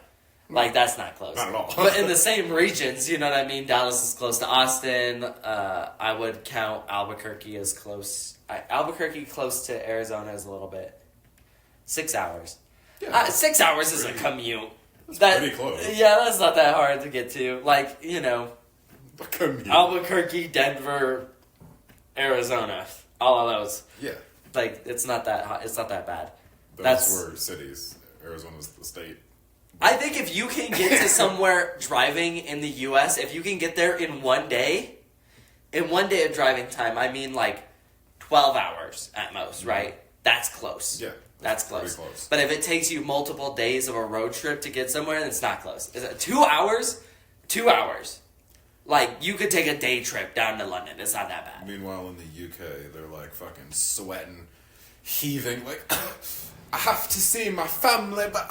Like, that's not close. Not at all. But in the same regions, you know what I mean? Dallas is close to Austin. I would count Albuquerque as close. Albuquerque close to Arizona is a little bit. 6 hours. Yeah, 6 hours is a commute. That's pretty close. Yeah, that's not that hard to get to. Like, A commute. Albuquerque, Denver, Arizona. All of those. Yeah. Like, it's not that hot. It's not that bad. Those were cities. Arizona's the state. I think if you can get to somewhere driving in the U.S., if you can get there in 1 day of driving time, I mean like 12 hours at most, right? That's close. Yeah. That's close. Close. But if it takes you multiple days of a road trip to get somewhere, then it's not close. Is it 2 hours? 2 hours. Like, you could take a day trip down to London. It's not that bad. Meanwhile, in the UK, they're like fucking sweating, heaving, like, I have to see my family, but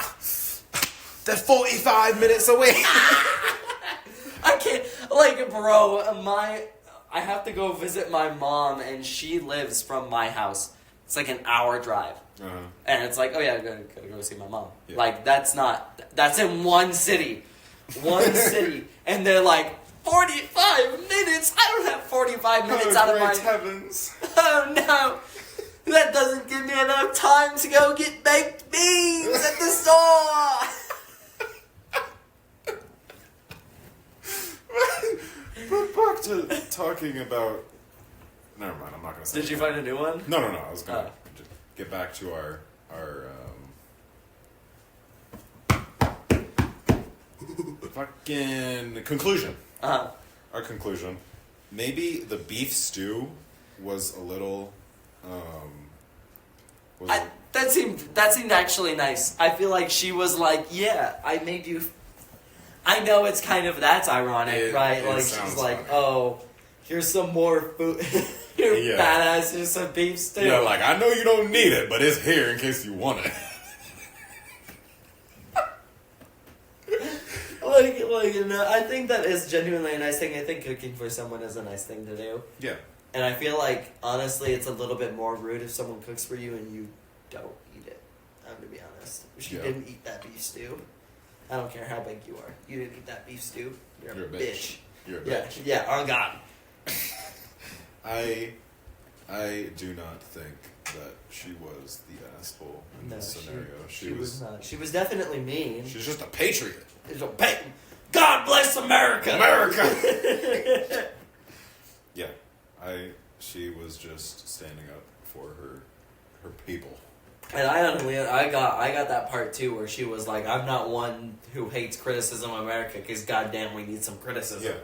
they're 45 minutes away. I can't, like, bro, I have to go visit my mom, and she lives from my house. It's like an hour drive. Uh-huh. And it's like, oh yeah, I gotta go see my mom. Yeah. Like, that's in one city. One city. And they're like, 45 minutes? I don't have 45 minutes out of my... heavens. Oh no. That doesn't give me enough time to go get baked beans at the store. But back to talking about... Never mind, I'm not going to say Did you find a new one? No. I was going to get back to our fucking conclusion. Uh-huh. Our conclusion. Maybe the beef stew was a little... that seemed actually nice. I feel like she was like, yeah, I made you... I know it's kind of... That's ironic, right? Like, she's like, oh, here's some more food... You're badass, here's some beef stew. Yeah, like, I know you don't need it, but it's here in case you want it. I think that is genuinely a nice thing. I think cooking for someone is a nice thing to do. Yeah. And I feel like, honestly, it's a little bit more rude if someone cooks for you and you don't eat it. I'm to be honest. She didn't eat that beef stew. I don't care how big you are. You didn't eat that beef stew. You're a bitch. You're a bitch. Yeah, on God. I do not think that she was the asshole in this scenario. She was not. She was definitely mean. She's just a patriot. God bless America! America! Yeah. She was just standing up for her people. And I got that part too, where she was like, I'm not one who hates criticism of America, because goddamn we need some criticism. Yeah.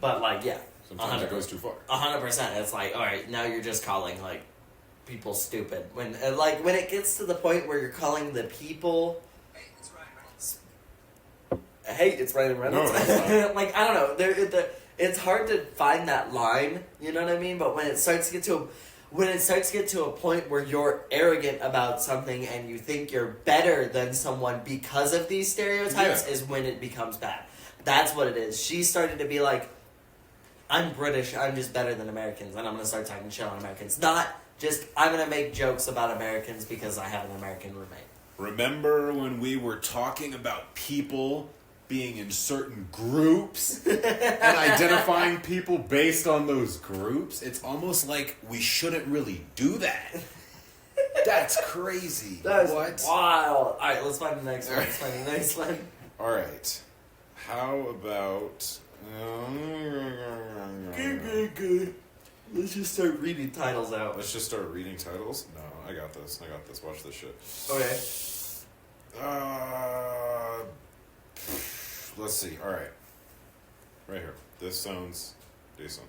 But like, yeah, Sometimes it goes too far. 100%. It's like, all right, now you're just calling like people stupid. When when it gets to the point where you're calling the people, Hey, it's Ryan Reynolds. hey, it's Ryan Reynolds. No, it's not. Like, I don't know. It's hard to find that line. You know what I mean? But when it starts to get to a point where you're arrogant about something and you think you're better than someone because of these stereotypes, is when it becomes bad. That's what it is. She started to be like, I'm British, I'm just better than Americans, and I'm going to start talking shit on Americans. Not just, I'm going to make jokes about Americans because I have an American roommate. Remember when we were talking about people being in certain groups and identifying people based on those groups? It's almost like we shouldn't really do that. That's crazy. That's what? wild. Alright, let's find the next one. All right. How about... Good. Let's just start reading titles out. Let's just start reading titles? No, I got this. Watch this shit. Okay. Let's see. All right. Right here. This sounds decent.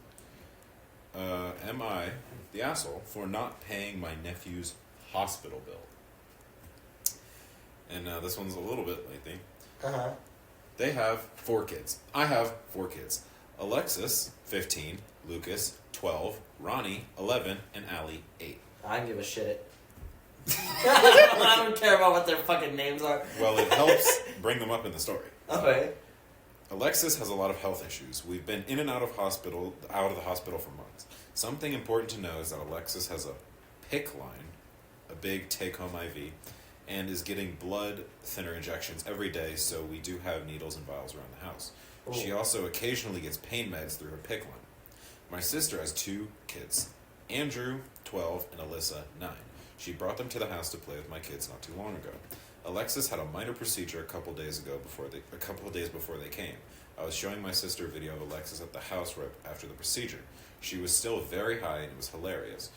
Am I the asshole for not paying my nephew's hospital bill? And this one's a little bit lengthy. Uh-huh. They have 4 kids. I have 4 kids. Alexis, 15. Lucas, 12. Ronnie, 11. And Allie, 8. I don't give a shit. I don't care about what their fucking names are. Well, it helps bring them up in the story. Okay. Alexis has a lot of health issues. We've been in and out of the hospital for months. Something important to know is that Alexis has a PICC line, a big take-home IV, and is getting blood thinner injections every day, so we do have needles and vials around the house. Ooh. She also occasionally gets pain meds through her PICC line. My sister has 2 kids, Andrew, 12, and Alyssa, 9. She brought them to the house to play with my kids not too long ago. Alexis had a minor procedure a couple of days before they came. I was showing my sister a video of Alexis at the house right after the procedure. She was still very high and it was hilarious.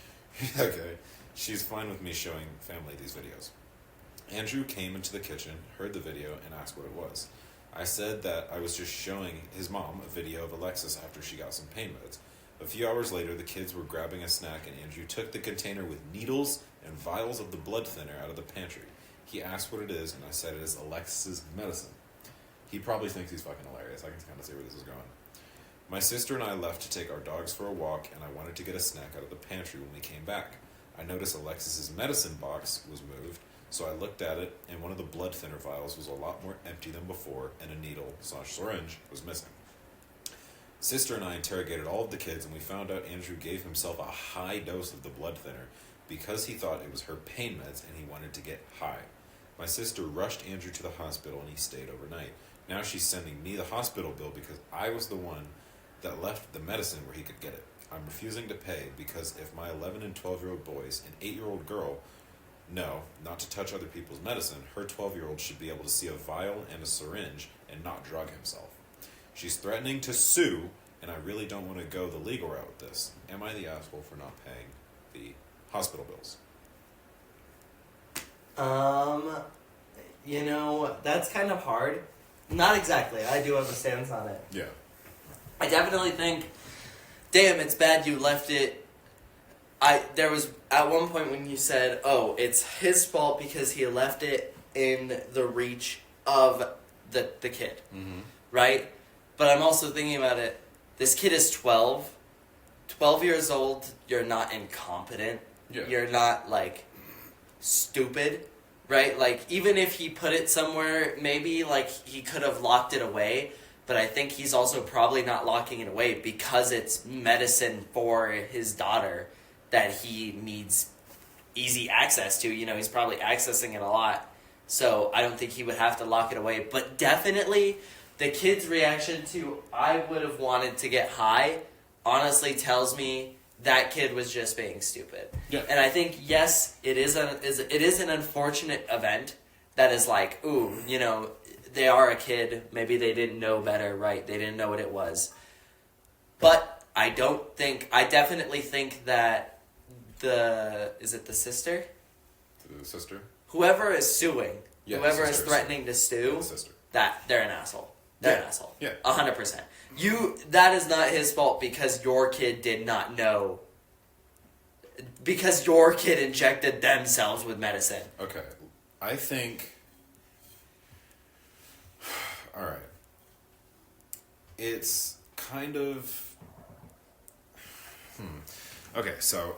Okay, she's fine with me showing family these videos. Andrew came into the kitchen, heard the video, and asked what it was. I said that I was just showing his mom a video of Alexis after she got some pain meds. A few hours later, the kids were grabbing a snack and Andrew took the container with needles and vials of the blood thinner out of the pantry. He asked what it is, and I said it is Alexis's medicine. He probably thinks he's fucking hilarious. I can kind of see where this is going. My sister and I left to take our dogs for a walk, and I wanted to get a snack out of the pantry when we came back. I noticed Alexis's medicine box was moved, so I looked at it, and one of the blood thinner vials was a lot more empty than before, and a needle/syringe was missing. Sister and I interrogated all of the kids, and we found out Andrew gave himself a high dose of the blood thinner because he thought it was her pain meds and he wanted to get high. My sister rushed Andrew to the hospital, and he stayed overnight. Now she's sending me the hospital bill because I was the one that left the medicine where he could get it. I'm refusing to pay because if my 11 and 12-year-old boys and 8-year-old girl know not to touch other people's medicine, her 12-year-old should be able to see a vial and a syringe and not drug himself. She's threatening to sue, and I really don't want to go the legal route with this. Am I the asshole for not paying the hospital bills? That's kind of hard. Not exactly. I do have a stance on it. Yeah. I definitely think, damn, it's bad you left it. There was at one point when you said, oh, it's his fault because he left it in the reach of the kid. Mm-hmm. Right? But I'm also thinking about it. This kid is 12. 12 years old, you're not incompetent. Yeah. You're not, stupid. Right? Even if he put it somewhere, maybe, he could have locked it away. But I think he's also probably not locking it away because it's medicine for his daughter that he needs easy access to. He's probably accessing it a lot. So I don't think he would have to lock it away. But definitely, the kid's reaction to, I would have wanted to get high, honestly tells me that kid was just being stupid. Yeah. And I think, yes, it is an unfortunate event that is they are a kid, maybe they didn't know better, right? They didn't know what it was. But I definitely think that is it the sister? The sister? Whoever is suing, Yeah, whoever is sister. threatening to sue, The sister. that they're an asshole. they're Yeah. an asshole. Yeah. 100%. That is not his fault because your kid did not know. Because your kid injected themselves with medicine. Okay. I think. Alright. It's kind of. Okay, so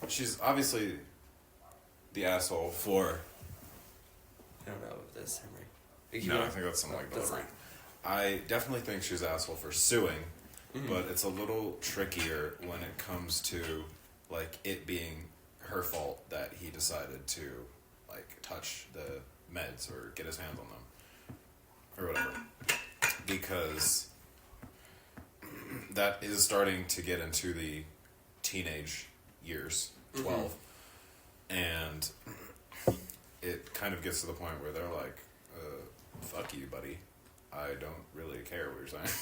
she's obviously the asshole for. I don't know if this Henry. No, I think that's something like That's delivery. fine. I definitely think she's an asshole for suing, Mm-hmm. but it's a little trickier when it comes to like it being her fault that he decided to like touch the meds or get his hands on them or whatever, because that is starting to get into the teenage years, 12, and it kind of gets to the point where they're like, fuck you, buddy. I don't really care what you're saying.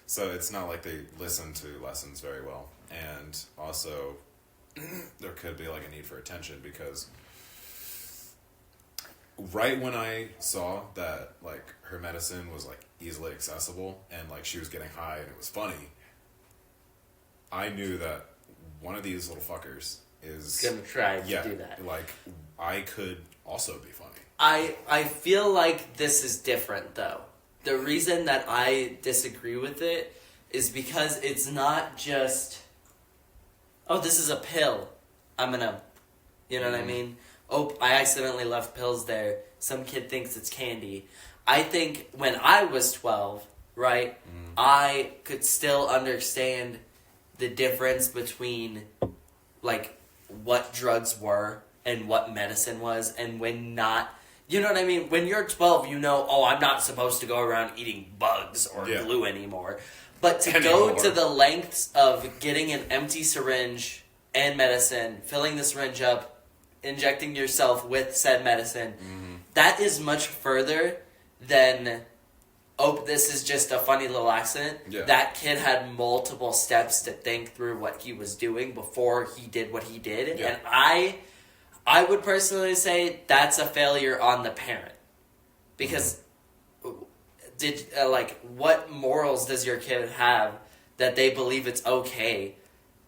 So it's not like they listen to lessons very well. And also, there could be like a need for attention because right when I saw that like her medicine was like easily accessible and like she was getting high and it was funny, I knew that one of these little fuckers is Gonna try to do that. Like I could also be funny. I feel like this is different though. The reason that I disagree with it is because it's not just, oh, this is a pill. I'm gonna, you know what I mean? Oh, I accidentally left pills there. Some kid thinks it's candy. I think when I was 12, right, I could still understand the difference between, like, what drugs were and what medicine was, and when not. You know what I mean? When you're 12, you know, oh, I'm not supposed to go around eating bugs or Yeah. glue anymore. But to go to the lengths of getting an empty syringe and medicine, filling the syringe up, injecting yourself with said medicine, that is much further than, oh, this is just a funny little accident. Yeah. That kid had multiple steps to think through what he was doing before he did what he did. Yeah. And I would personally say that's a failure on the parent. Because what morals does your kid have that they believe it's okay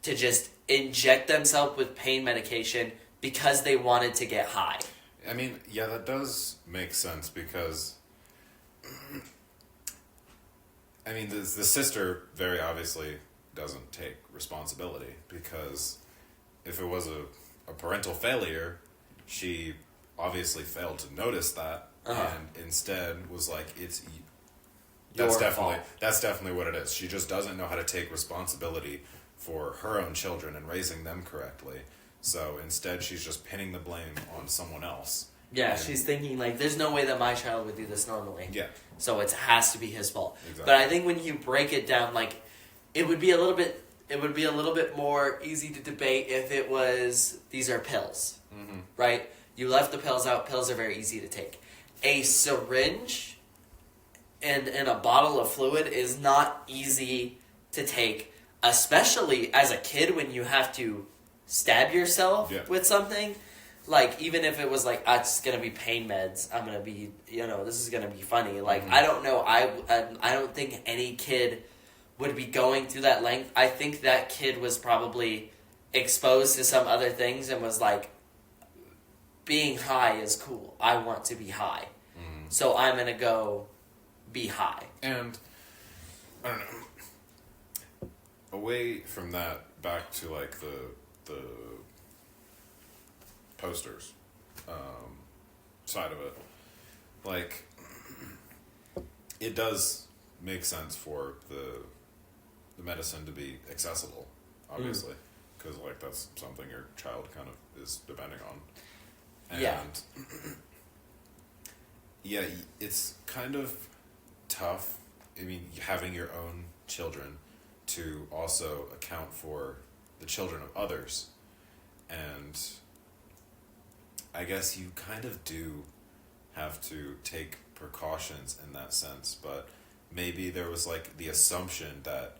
to just inject themselves with pain medication because they wanted to get high? I mean, yeah, that does make sense because, I mean, the sister very obviously doesn't take responsibility because if it was a parental failure, she obviously failed to notice that and instead was like, that's definitely what it is. She just doesn't know how to take responsibility for her own children and raising them correctly. So instead, she's just pinning the blame on someone else. Yeah, And- she's thinking like, there's no way that my child would do this normally. Yeah. So it has to be his fault. Exactly. But I think when you break it down, like, it would be a little bit more easy to debate if it was, these are pills, right? You left the pills out. Pills are very easy to take. A syringe and a bottle of fluid is not easy to take, especially as a kid when you have to stab yourself with something. Like, even if it was like, it's going to be pain meds, I'm going to be, this is going to be funny. Like, I don't know. I don't think any kid would be going through that length. I think that kid was probably exposed to some other things and was like, being high is cool. I want to be high. So I'm going to go be high. And, I don't know, away from that, back to, like, the posters side of it, like, it does make sense for the medicine to be accessible, obviously, because, like, that's something your child kind of is depending on. And, yeah, it's kind of tough, I mean, having your own children to also account for the children of others. And I guess you kind of do have to take precautions in that sense, but maybe there was like the assumption that,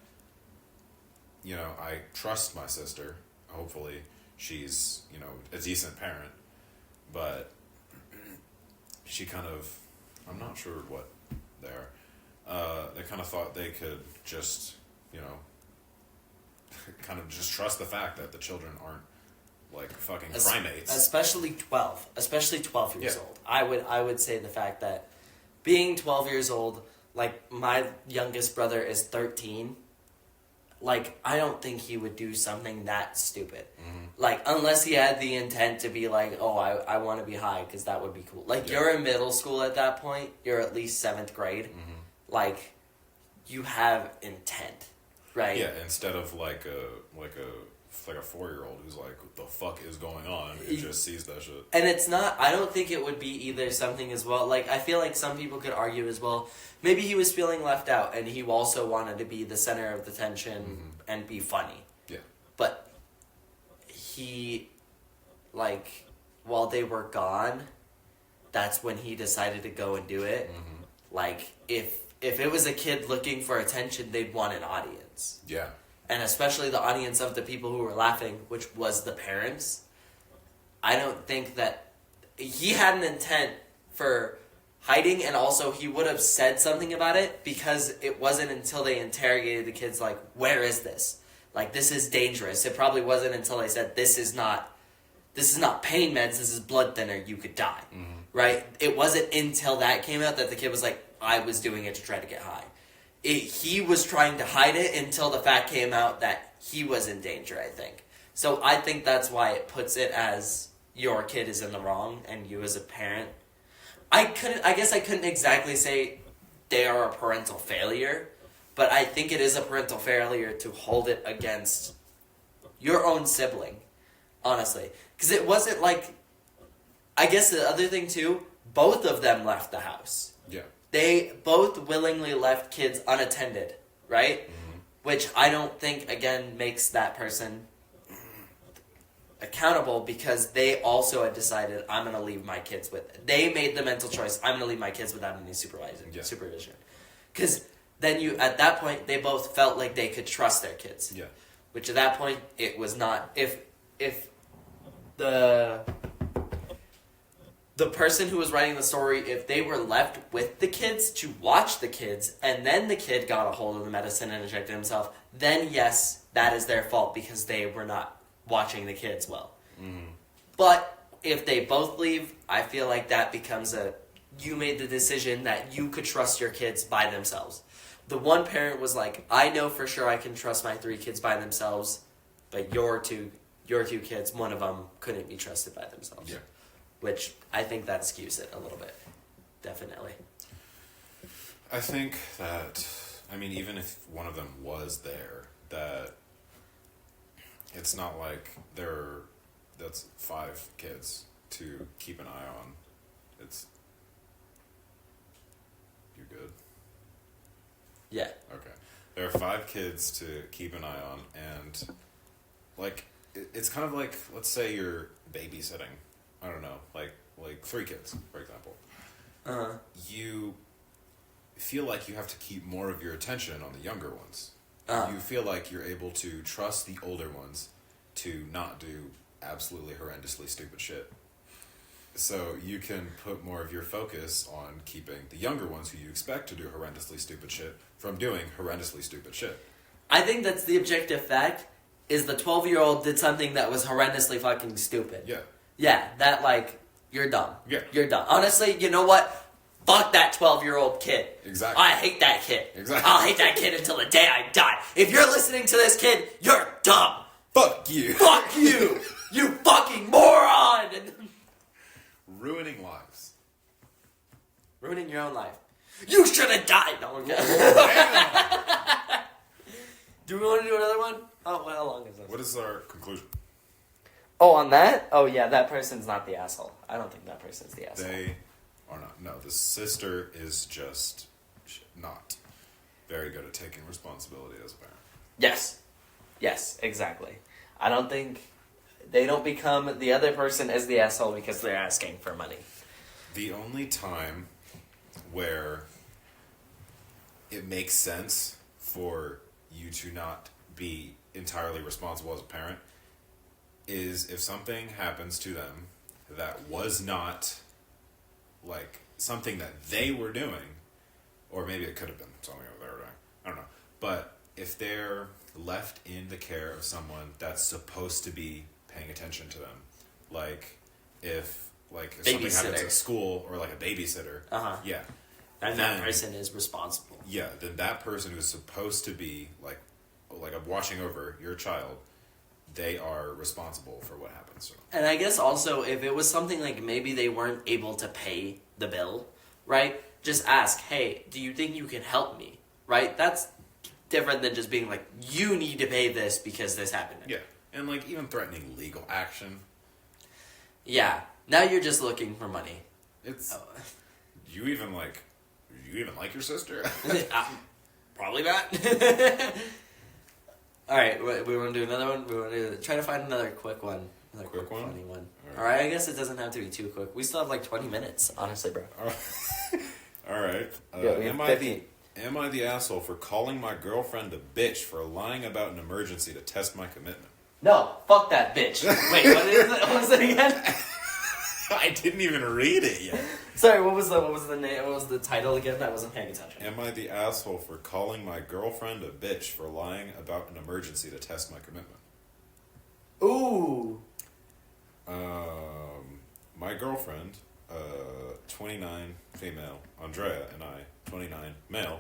I trust my sister, hopefully she's, a decent parent, but she kind of, I'm not sure what they are, they kind of thought they could just, you know, kind of just trust the fact that the children aren't like fucking primates. Especially 12 years Yeah. old. I would say the fact that being 12 years old, like my youngest brother is 13, like I don't think he would do something that stupid. Mm-hmm. Like unless he had the intent to be like, oh, I want to be high because that would be cool. Like Yeah. you're in middle school at that point, you're at least 7th grade. Mm-hmm. Like you have intent, right? Yeah, instead of like a 4-year-old who's like, what the fuck is going on? It just sees that shit. And it's not, I don't think it would be either something as well. Like, I feel like some people could argue as well. Maybe he was feeling left out and he also wanted to be the center of the tension and be funny. Yeah. But he, like, while they were gone, that's when he decided to go and do it. Mm-hmm. Like, if it was a kid looking for attention, they'd want an audience. Yeah. And especially the audience of the people who were laughing, which was the parents. I don't think that he had an intent for hiding, and also he would have said something about it because it wasn't until they interrogated the kids like, where is this? Like, this is dangerous. It probably wasn't until they said, this is not pain meds, this is blood thinner, you could die. Mm-hmm. Right? It wasn't until that came out that the kid was like, I was doing it to try to get high. He was trying to hide it until the fact came out that he was in danger, I think. So I think that's why it puts it as your kid is in the wrong and you as a parent. I guess I couldn't exactly say they are a parental failure, but I think it is a parental failure to hold it against your own sibling, honestly. Because it wasn't like, I guess the other thing too, both of them left the house. Yeah. They both willingly left kids unattended, right? Mm-hmm. Which I don't think, again, makes that person accountable because they also had decided, I'm going to leave my kids with... They made the mental choice, I'm going to leave my kids without any supervision. Because then at that point, they both felt like they could trust their kids. Yeah. Which at that point, it was not... If the person who was writing the story, if they were left with the kids to watch the kids, and then the kid got a hold of the medicine and injected himself, then yes, that is their fault because they were not watching the kids well. Mm-hmm. But if they both leave, I feel like that becomes you made the decision that you could trust your kids by themselves. The one parent was like, I know for sure I can trust my 3 kids by themselves, but your two kids, one of them couldn't be trusted by themselves. Yeah. Which I think that skews it a little bit. Definitely. I think that, I mean, even if one of them was there, that it's not like that's 5 kids to keep an eye on. It's, you good? Yeah. Okay. There are 5 kids to keep an eye on, and, like, it's kind of like, let's say you're babysitting. I don't know, like 3 kids, for example. Uh-huh. You feel like you have to keep more of your attention on the younger ones. Uh-huh. You feel like you're able to trust the older ones to not do absolutely horrendously stupid shit. So you can put more of your focus on keeping the younger ones who you expect to do horrendously stupid shit from doing horrendously stupid shit. I think that's the objective fact, is the 12-year-old did something that was horrendously fucking stupid. Yeah. Yeah, that, like, you're dumb. Yeah. You're dumb. Honestly, you know what? Fuck that 12-year-old kid. Exactly. I hate that kid. Exactly. I'll hate that kid until the day I die. If you're listening to this kid, you're dumb. Fuck you. Fuck you. You fucking moron. Ruining lives. Ruining your own life. You should have died. No, okay. Do we want to do another one? Oh, well, how long is this? What is our conclusion? Oh, on that? Oh, yeah, that person's not the asshole. I don't think that person's the asshole. They are not. No, the sister is just not very good at taking responsibility as a parent. Yes. Yes, exactly. I don't think they don't become the other person as the asshole because they're asking for money. The only time where it makes sense for you to not be entirely responsible as a parent is if something happens to them that was not like something that they were doing, or maybe it could have been something they were doing. I don't know. But if they're left in the care of someone that's supposed to be paying attention to them, like if something happens at school or like a babysitter, yeah, and that person is responsible. Yeah, then that person who's supposed to be like watching over your child, they are responsible for what happens to them. And I guess also if it was something like maybe they weren't able to pay the bill, right? Just ask, hey, do you think you can help me? Right? That's different than just being like, you need to pay this because this happened. Yeah, and like even threatening legal action. Yeah, now you're just looking for money. It's you even like your sister? Probably not. All right, we want to do another one. We want to try to find another quick one, another quick one? Funny one. All right, I guess it doesn't have to be too quick. We still have like 20 minutes, honestly, bro. All right. Am I the asshole for calling my girlfriend a bitch for lying about an emergency to test my commitment? No, fuck that bitch. Wait, what was it again? I didn't even read it yet. Sorry, what was the name? What was the title again? I wasn't paying attention. Am I the asshole for calling my girlfriend a bitch for lying about an emergency to test my commitment? Ooh. My girlfriend, 29 female, Andrea, and I, 29 male,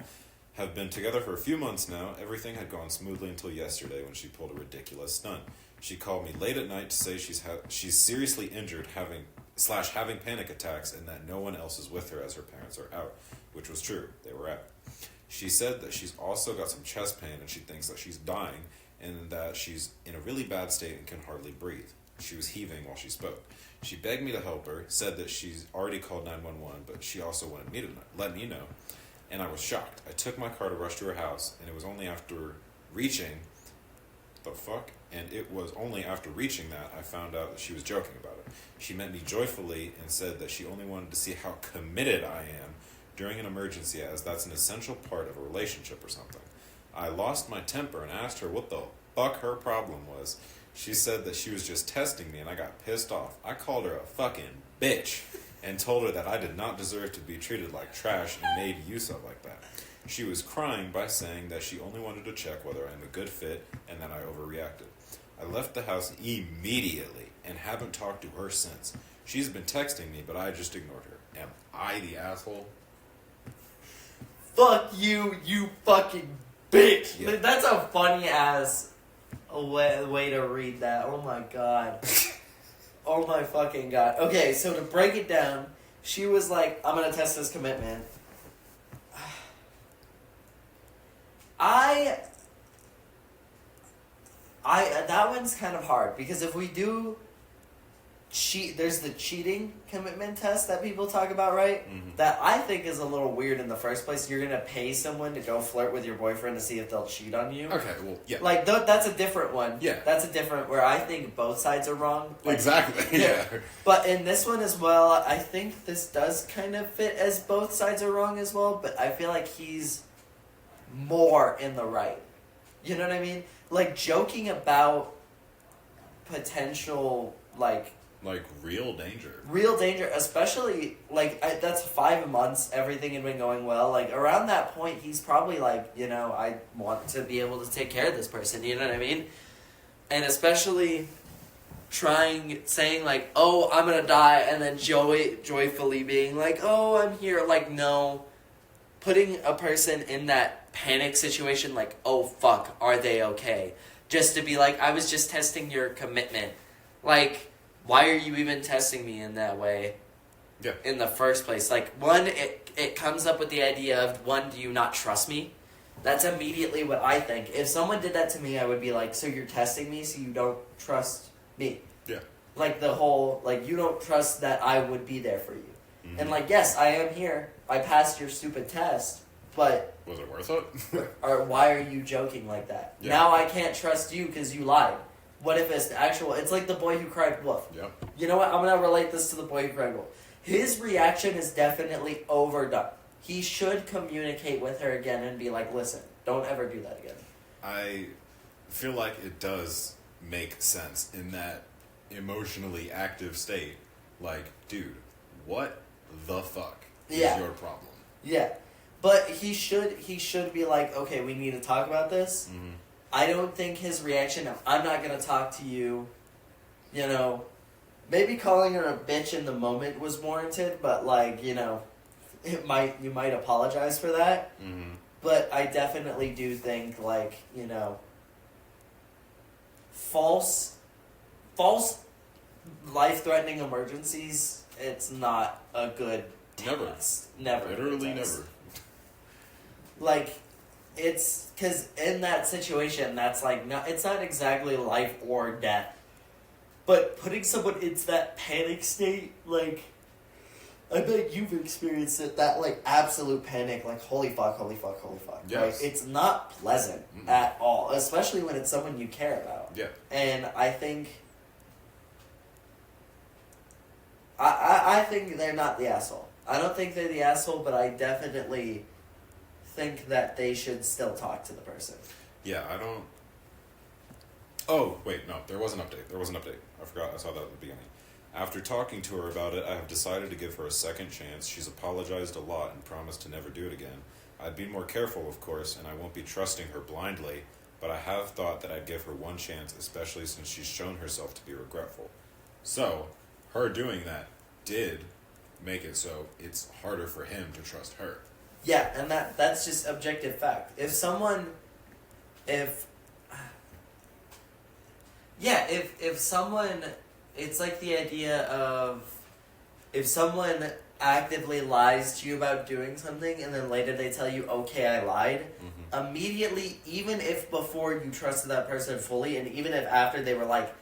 have been together for a few months now. Everything had gone smoothly until yesterday when she pulled a ridiculous stunt. She called me late at night to say she's seriously injured, having panic attacks, and that no one else is with her as her parents are out, which was true. They were out. She said that she's also got some chest pain and she thinks that she's dying and that she's in a really bad state and can hardly breathe. She was heaving while she spoke. She begged me to help her, said that she's already called 911, but she also wanted me to let me know, and I was shocked. I took my car to rush to her house, and it was only after reaching that I found out that she was joking about it. She met me joyfully and said that she only wanted to see how committed I am during an emergency, as that's an essential part of a relationship or something. I lost my temper and asked her what the fuck her problem was. She said that she was just testing me, and I got pissed off. I called her a fucking bitch and told her that I did not deserve to be treated like trash and made use of like that. She was crying by saying that she only wanted to check whether I'm a good fit and that I overreacted. I left the house immediately and haven't talked to her since. She's been texting me, but I just ignored her. Am I the asshole? Fuck you, you fucking bitch. Yeah. That's a funny ass way to read that. Oh my god. Oh my fucking god. Okay, so to break it down, she was like, I'm gonna test this commitment. That one's kind of hard, because if we do cheat, there's the cheating commitment test that people talk about, right? Mm-hmm. That I think is a little weird in the first place. You're gonna pay someone to go flirt with your boyfriend to see if they'll cheat on you. Okay, well, yeah. Like, that's a different one. Yeah. That's a different, where I think both sides are wrong. Like, exactly, yeah. But in this one as well, I think this does kind of fit as both sides are wrong as well, but I feel like he's more in the right. You know what I mean? Like, joking about potential, like real danger. Real danger, especially, like, that's 5 months, everything had been going well. Like, around that point, he's probably like, you know, I want to be able to take care of this person, you know what I mean? And especially saying like, oh, I'm gonna die, and then joyfully being like, oh, I'm here. Like, no. Putting a person in that panic situation, like, oh, fuck, are they okay? Just to be like, I was just testing your commitment. Like, why are you even testing me in that way? Yeah. In the first place? Like, one, it comes up with the idea of, one, do you not trust me? That's immediately what I think. If someone did that to me, I would be like, so you're testing me so you don't trust me? Yeah. Like, the whole, like, you don't trust that I would be there for you. Mm-hmm. And, like, yes, I am here. I passed your stupid test, but... Was it worth it? Or why are you joking like that? Yeah. Now I can't trust you because you lied. What if it's the actual... It's like the boy who cried wolf. Yep. You know what? I'm going to relate this to the boy who cried wolf. His reaction is definitely overdone. He should communicate with her again and be like, listen, don't ever do that again. I feel like it does make sense in that emotionally active state. Like, dude, what the fuck is your problem? Yeah. But he should be like, okay, we need to talk about this. Mm-hmm. I don't think his reaction of, I'm not going to talk to you, you know, maybe calling her a bitch in the moment was warranted, but, like, you know, you might apologize for that. Mm-hmm. But I definitely do think, like, you know, false life-threatening emergencies, it's not a good Never. test. Never. Literally Test. never. Like, it's because in that situation, that's like it's not exactly life or death, but putting someone into that panic state, like, I bet you've experienced it. That like absolute panic, like holy fuck. Yes. Like, it's not pleasant at all, especially when it's someone you care about. Yeah. And I think, I think they're not the asshole. I don't think they're the asshole, but I definitely think that they should still talk to the person. Yeah, I don't... Oh, wait, no, there was an update. I forgot, I saw that at the beginning. After talking to her about it, I have decided to give her a second chance. She's apologized a lot and promised to never do it again. I'd be more careful, of course, and I won't be trusting her blindly, but I have thought that I'd give her one chance, especially since she's shown herself to be regretful. So, her doing that did make it so it's harder for him to trust her. Yeah, and that's just objective fact. If someone, it's like the idea of, if someone actively lies to you about doing something and then later they tell you, okay, I lied, immediately, even if before you trusted that person fully, and even if after they were like,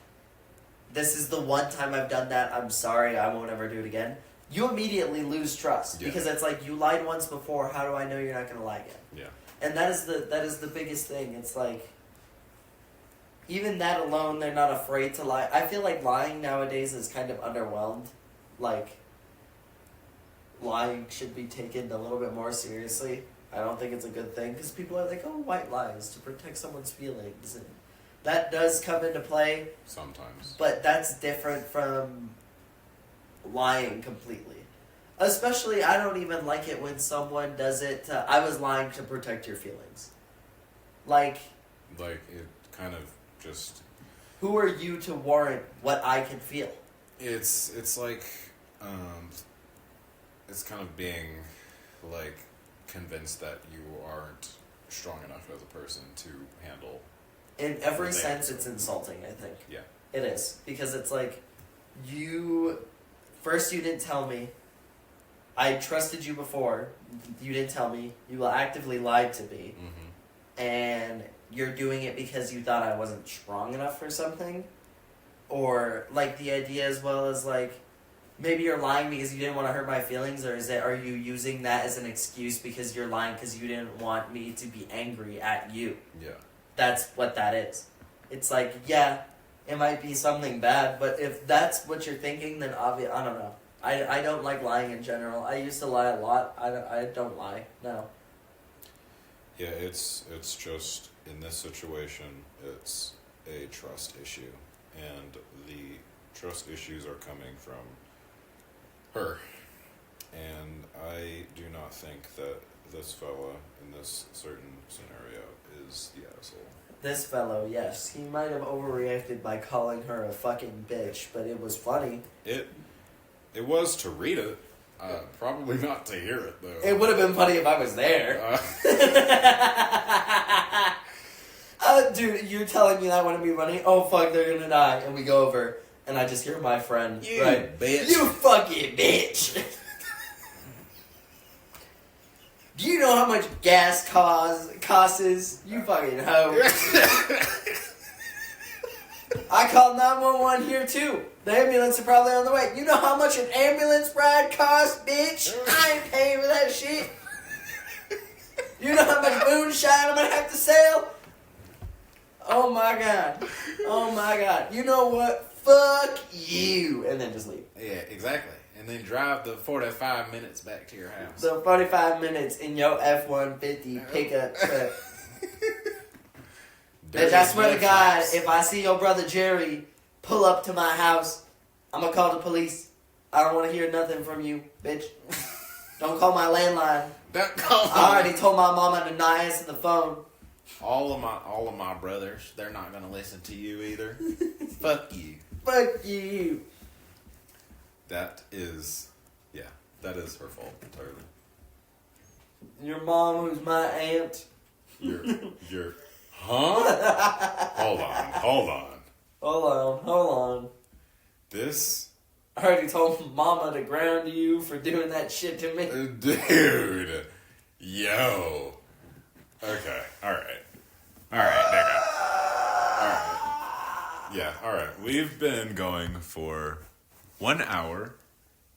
this is the one time I've done that, I'm sorry, I won't ever do it again, you immediately lose trust. Yeah. Because it's like, you lied once before, how do I know you're not going to lie again? Yeah. And that is the biggest thing. It's like, even that alone, they're not afraid to lie. I feel like lying nowadays is kind of underwhelmed. Like, lying should be taken a little bit more seriously. I don't think it's a good thing, because people are like, oh, white lies to protect someone's feelings. And that does come into play. Sometimes. But that's different from lying completely. Especially, I don't even like it when someone does it to, I was lying to protect your feelings. Like, it kind of just... who are you to warrant what I can feel? It's like, it's kind of being, like, convinced that you aren't strong enough as a person to handle... In every sense, it's insulting, I think. Yeah. It is. Because it's like, first you didn't tell me. I trusted you before. You didn't tell me. You actively lied to me. And you're doing it because you thought I wasn't strong enough for something. Or, like, the idea as well as, like, maybe you're lying because you didn't want to hurt my feelings, or are you using that as an excuse because you're lying because you didn't want me to be angry at you? Yeah. That's what that is. It's like, yeah, it might be something bad, but if that's what you're thinking, then I don't know. I don't like lying in general. I used to lie a lot. I don't lie. No. Yeah, it's just, in this situation, it's a trust issue. And the trust issues are coming from her. And I do not think that this fella in this certain scenario is the asshole. This fellow, yes. He might have overreacted by calling her a fucking bitch, but it was funny. It was to read it. Probably not to hear it, though. It would have been funny if I was there. Dude, you're telling me that wouldn't be funny? Oh, fuck, they're gonna die. And we go over, and I just hear my friend. You right, bitch. You fucking bitch. Do you know how much gas costs? You fucking hoe. I called 911 here too. The ambulance are probably on the way. You know how much an ambulance ride costs, bitch? I ain't paying for that shit. You know how much moonshine I'm gonna have to sell? Oh my god. Oh my god. You know what? Fuck you. And then just leave. Yeah, exactly. And then drive the 45 minutes back to your house. So 45 minutes in your F-150 pickup truck. Bitch, I swear to God, if I see your brother Jerry pull up to my house, I'm gonna call the police. I don't want to hear nothing from you, bitch. Don't call my landline. Don't call I already told my mama to not answer the phone. all of my brothers. They're not gonna listen to you either. Fuck you. Fuck you. That is her fault entirely. Your mom, who's my aunt. You're, huh? Hold on. Hold on. This, I already told mama to ground you for doing that shit to me. dude, yo. Okay, alright, nigga. Alright. Yeah, alright. We've been going for 1 hour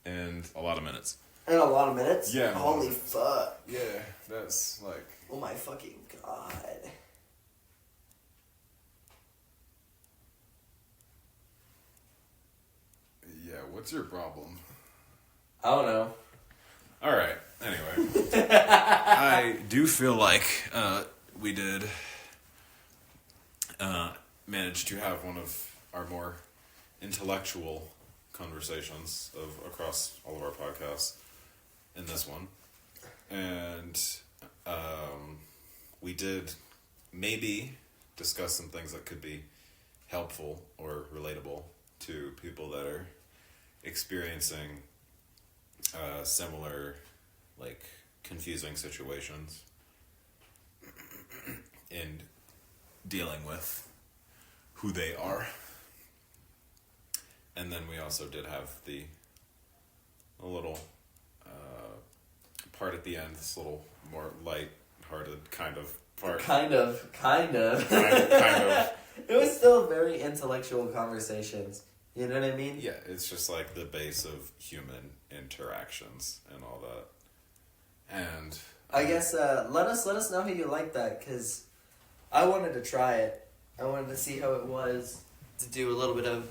and a lot of minutes. In a lot of minutes? Yeah. Holy fuck. Yeah, that's like... Oh my fucking god. Yeah, what's your problem? I don't know. Alright, anyway. I do feel like we did manage to have one of our more intellectual conversations across all of our podcasts in this one. And we did maybe discuss some things that could be helpful or relatable to people that are experiencing similar, like, confusing situations in dealing with who they are. And then we also did have a little part at the end, this little more light-hearted kind of part. Kind of. Kind of. It was still very intellectual conversations. You know what I mean? Yeah, it's just like the base of human interactions and all that. And I guess let us know how you like that, because I wanted to try it. I wanted to see how it was to do a little bit of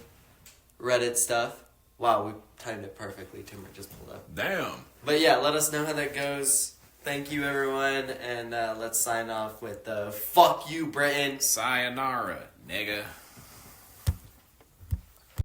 Reddit stuff. Wow, we timed it perfectly. Timber just pulled up. damn. But yeah, let us know how that goes. Thank you, everyone, and let's sign off with fuck you, Britain. Sayonara, nigga.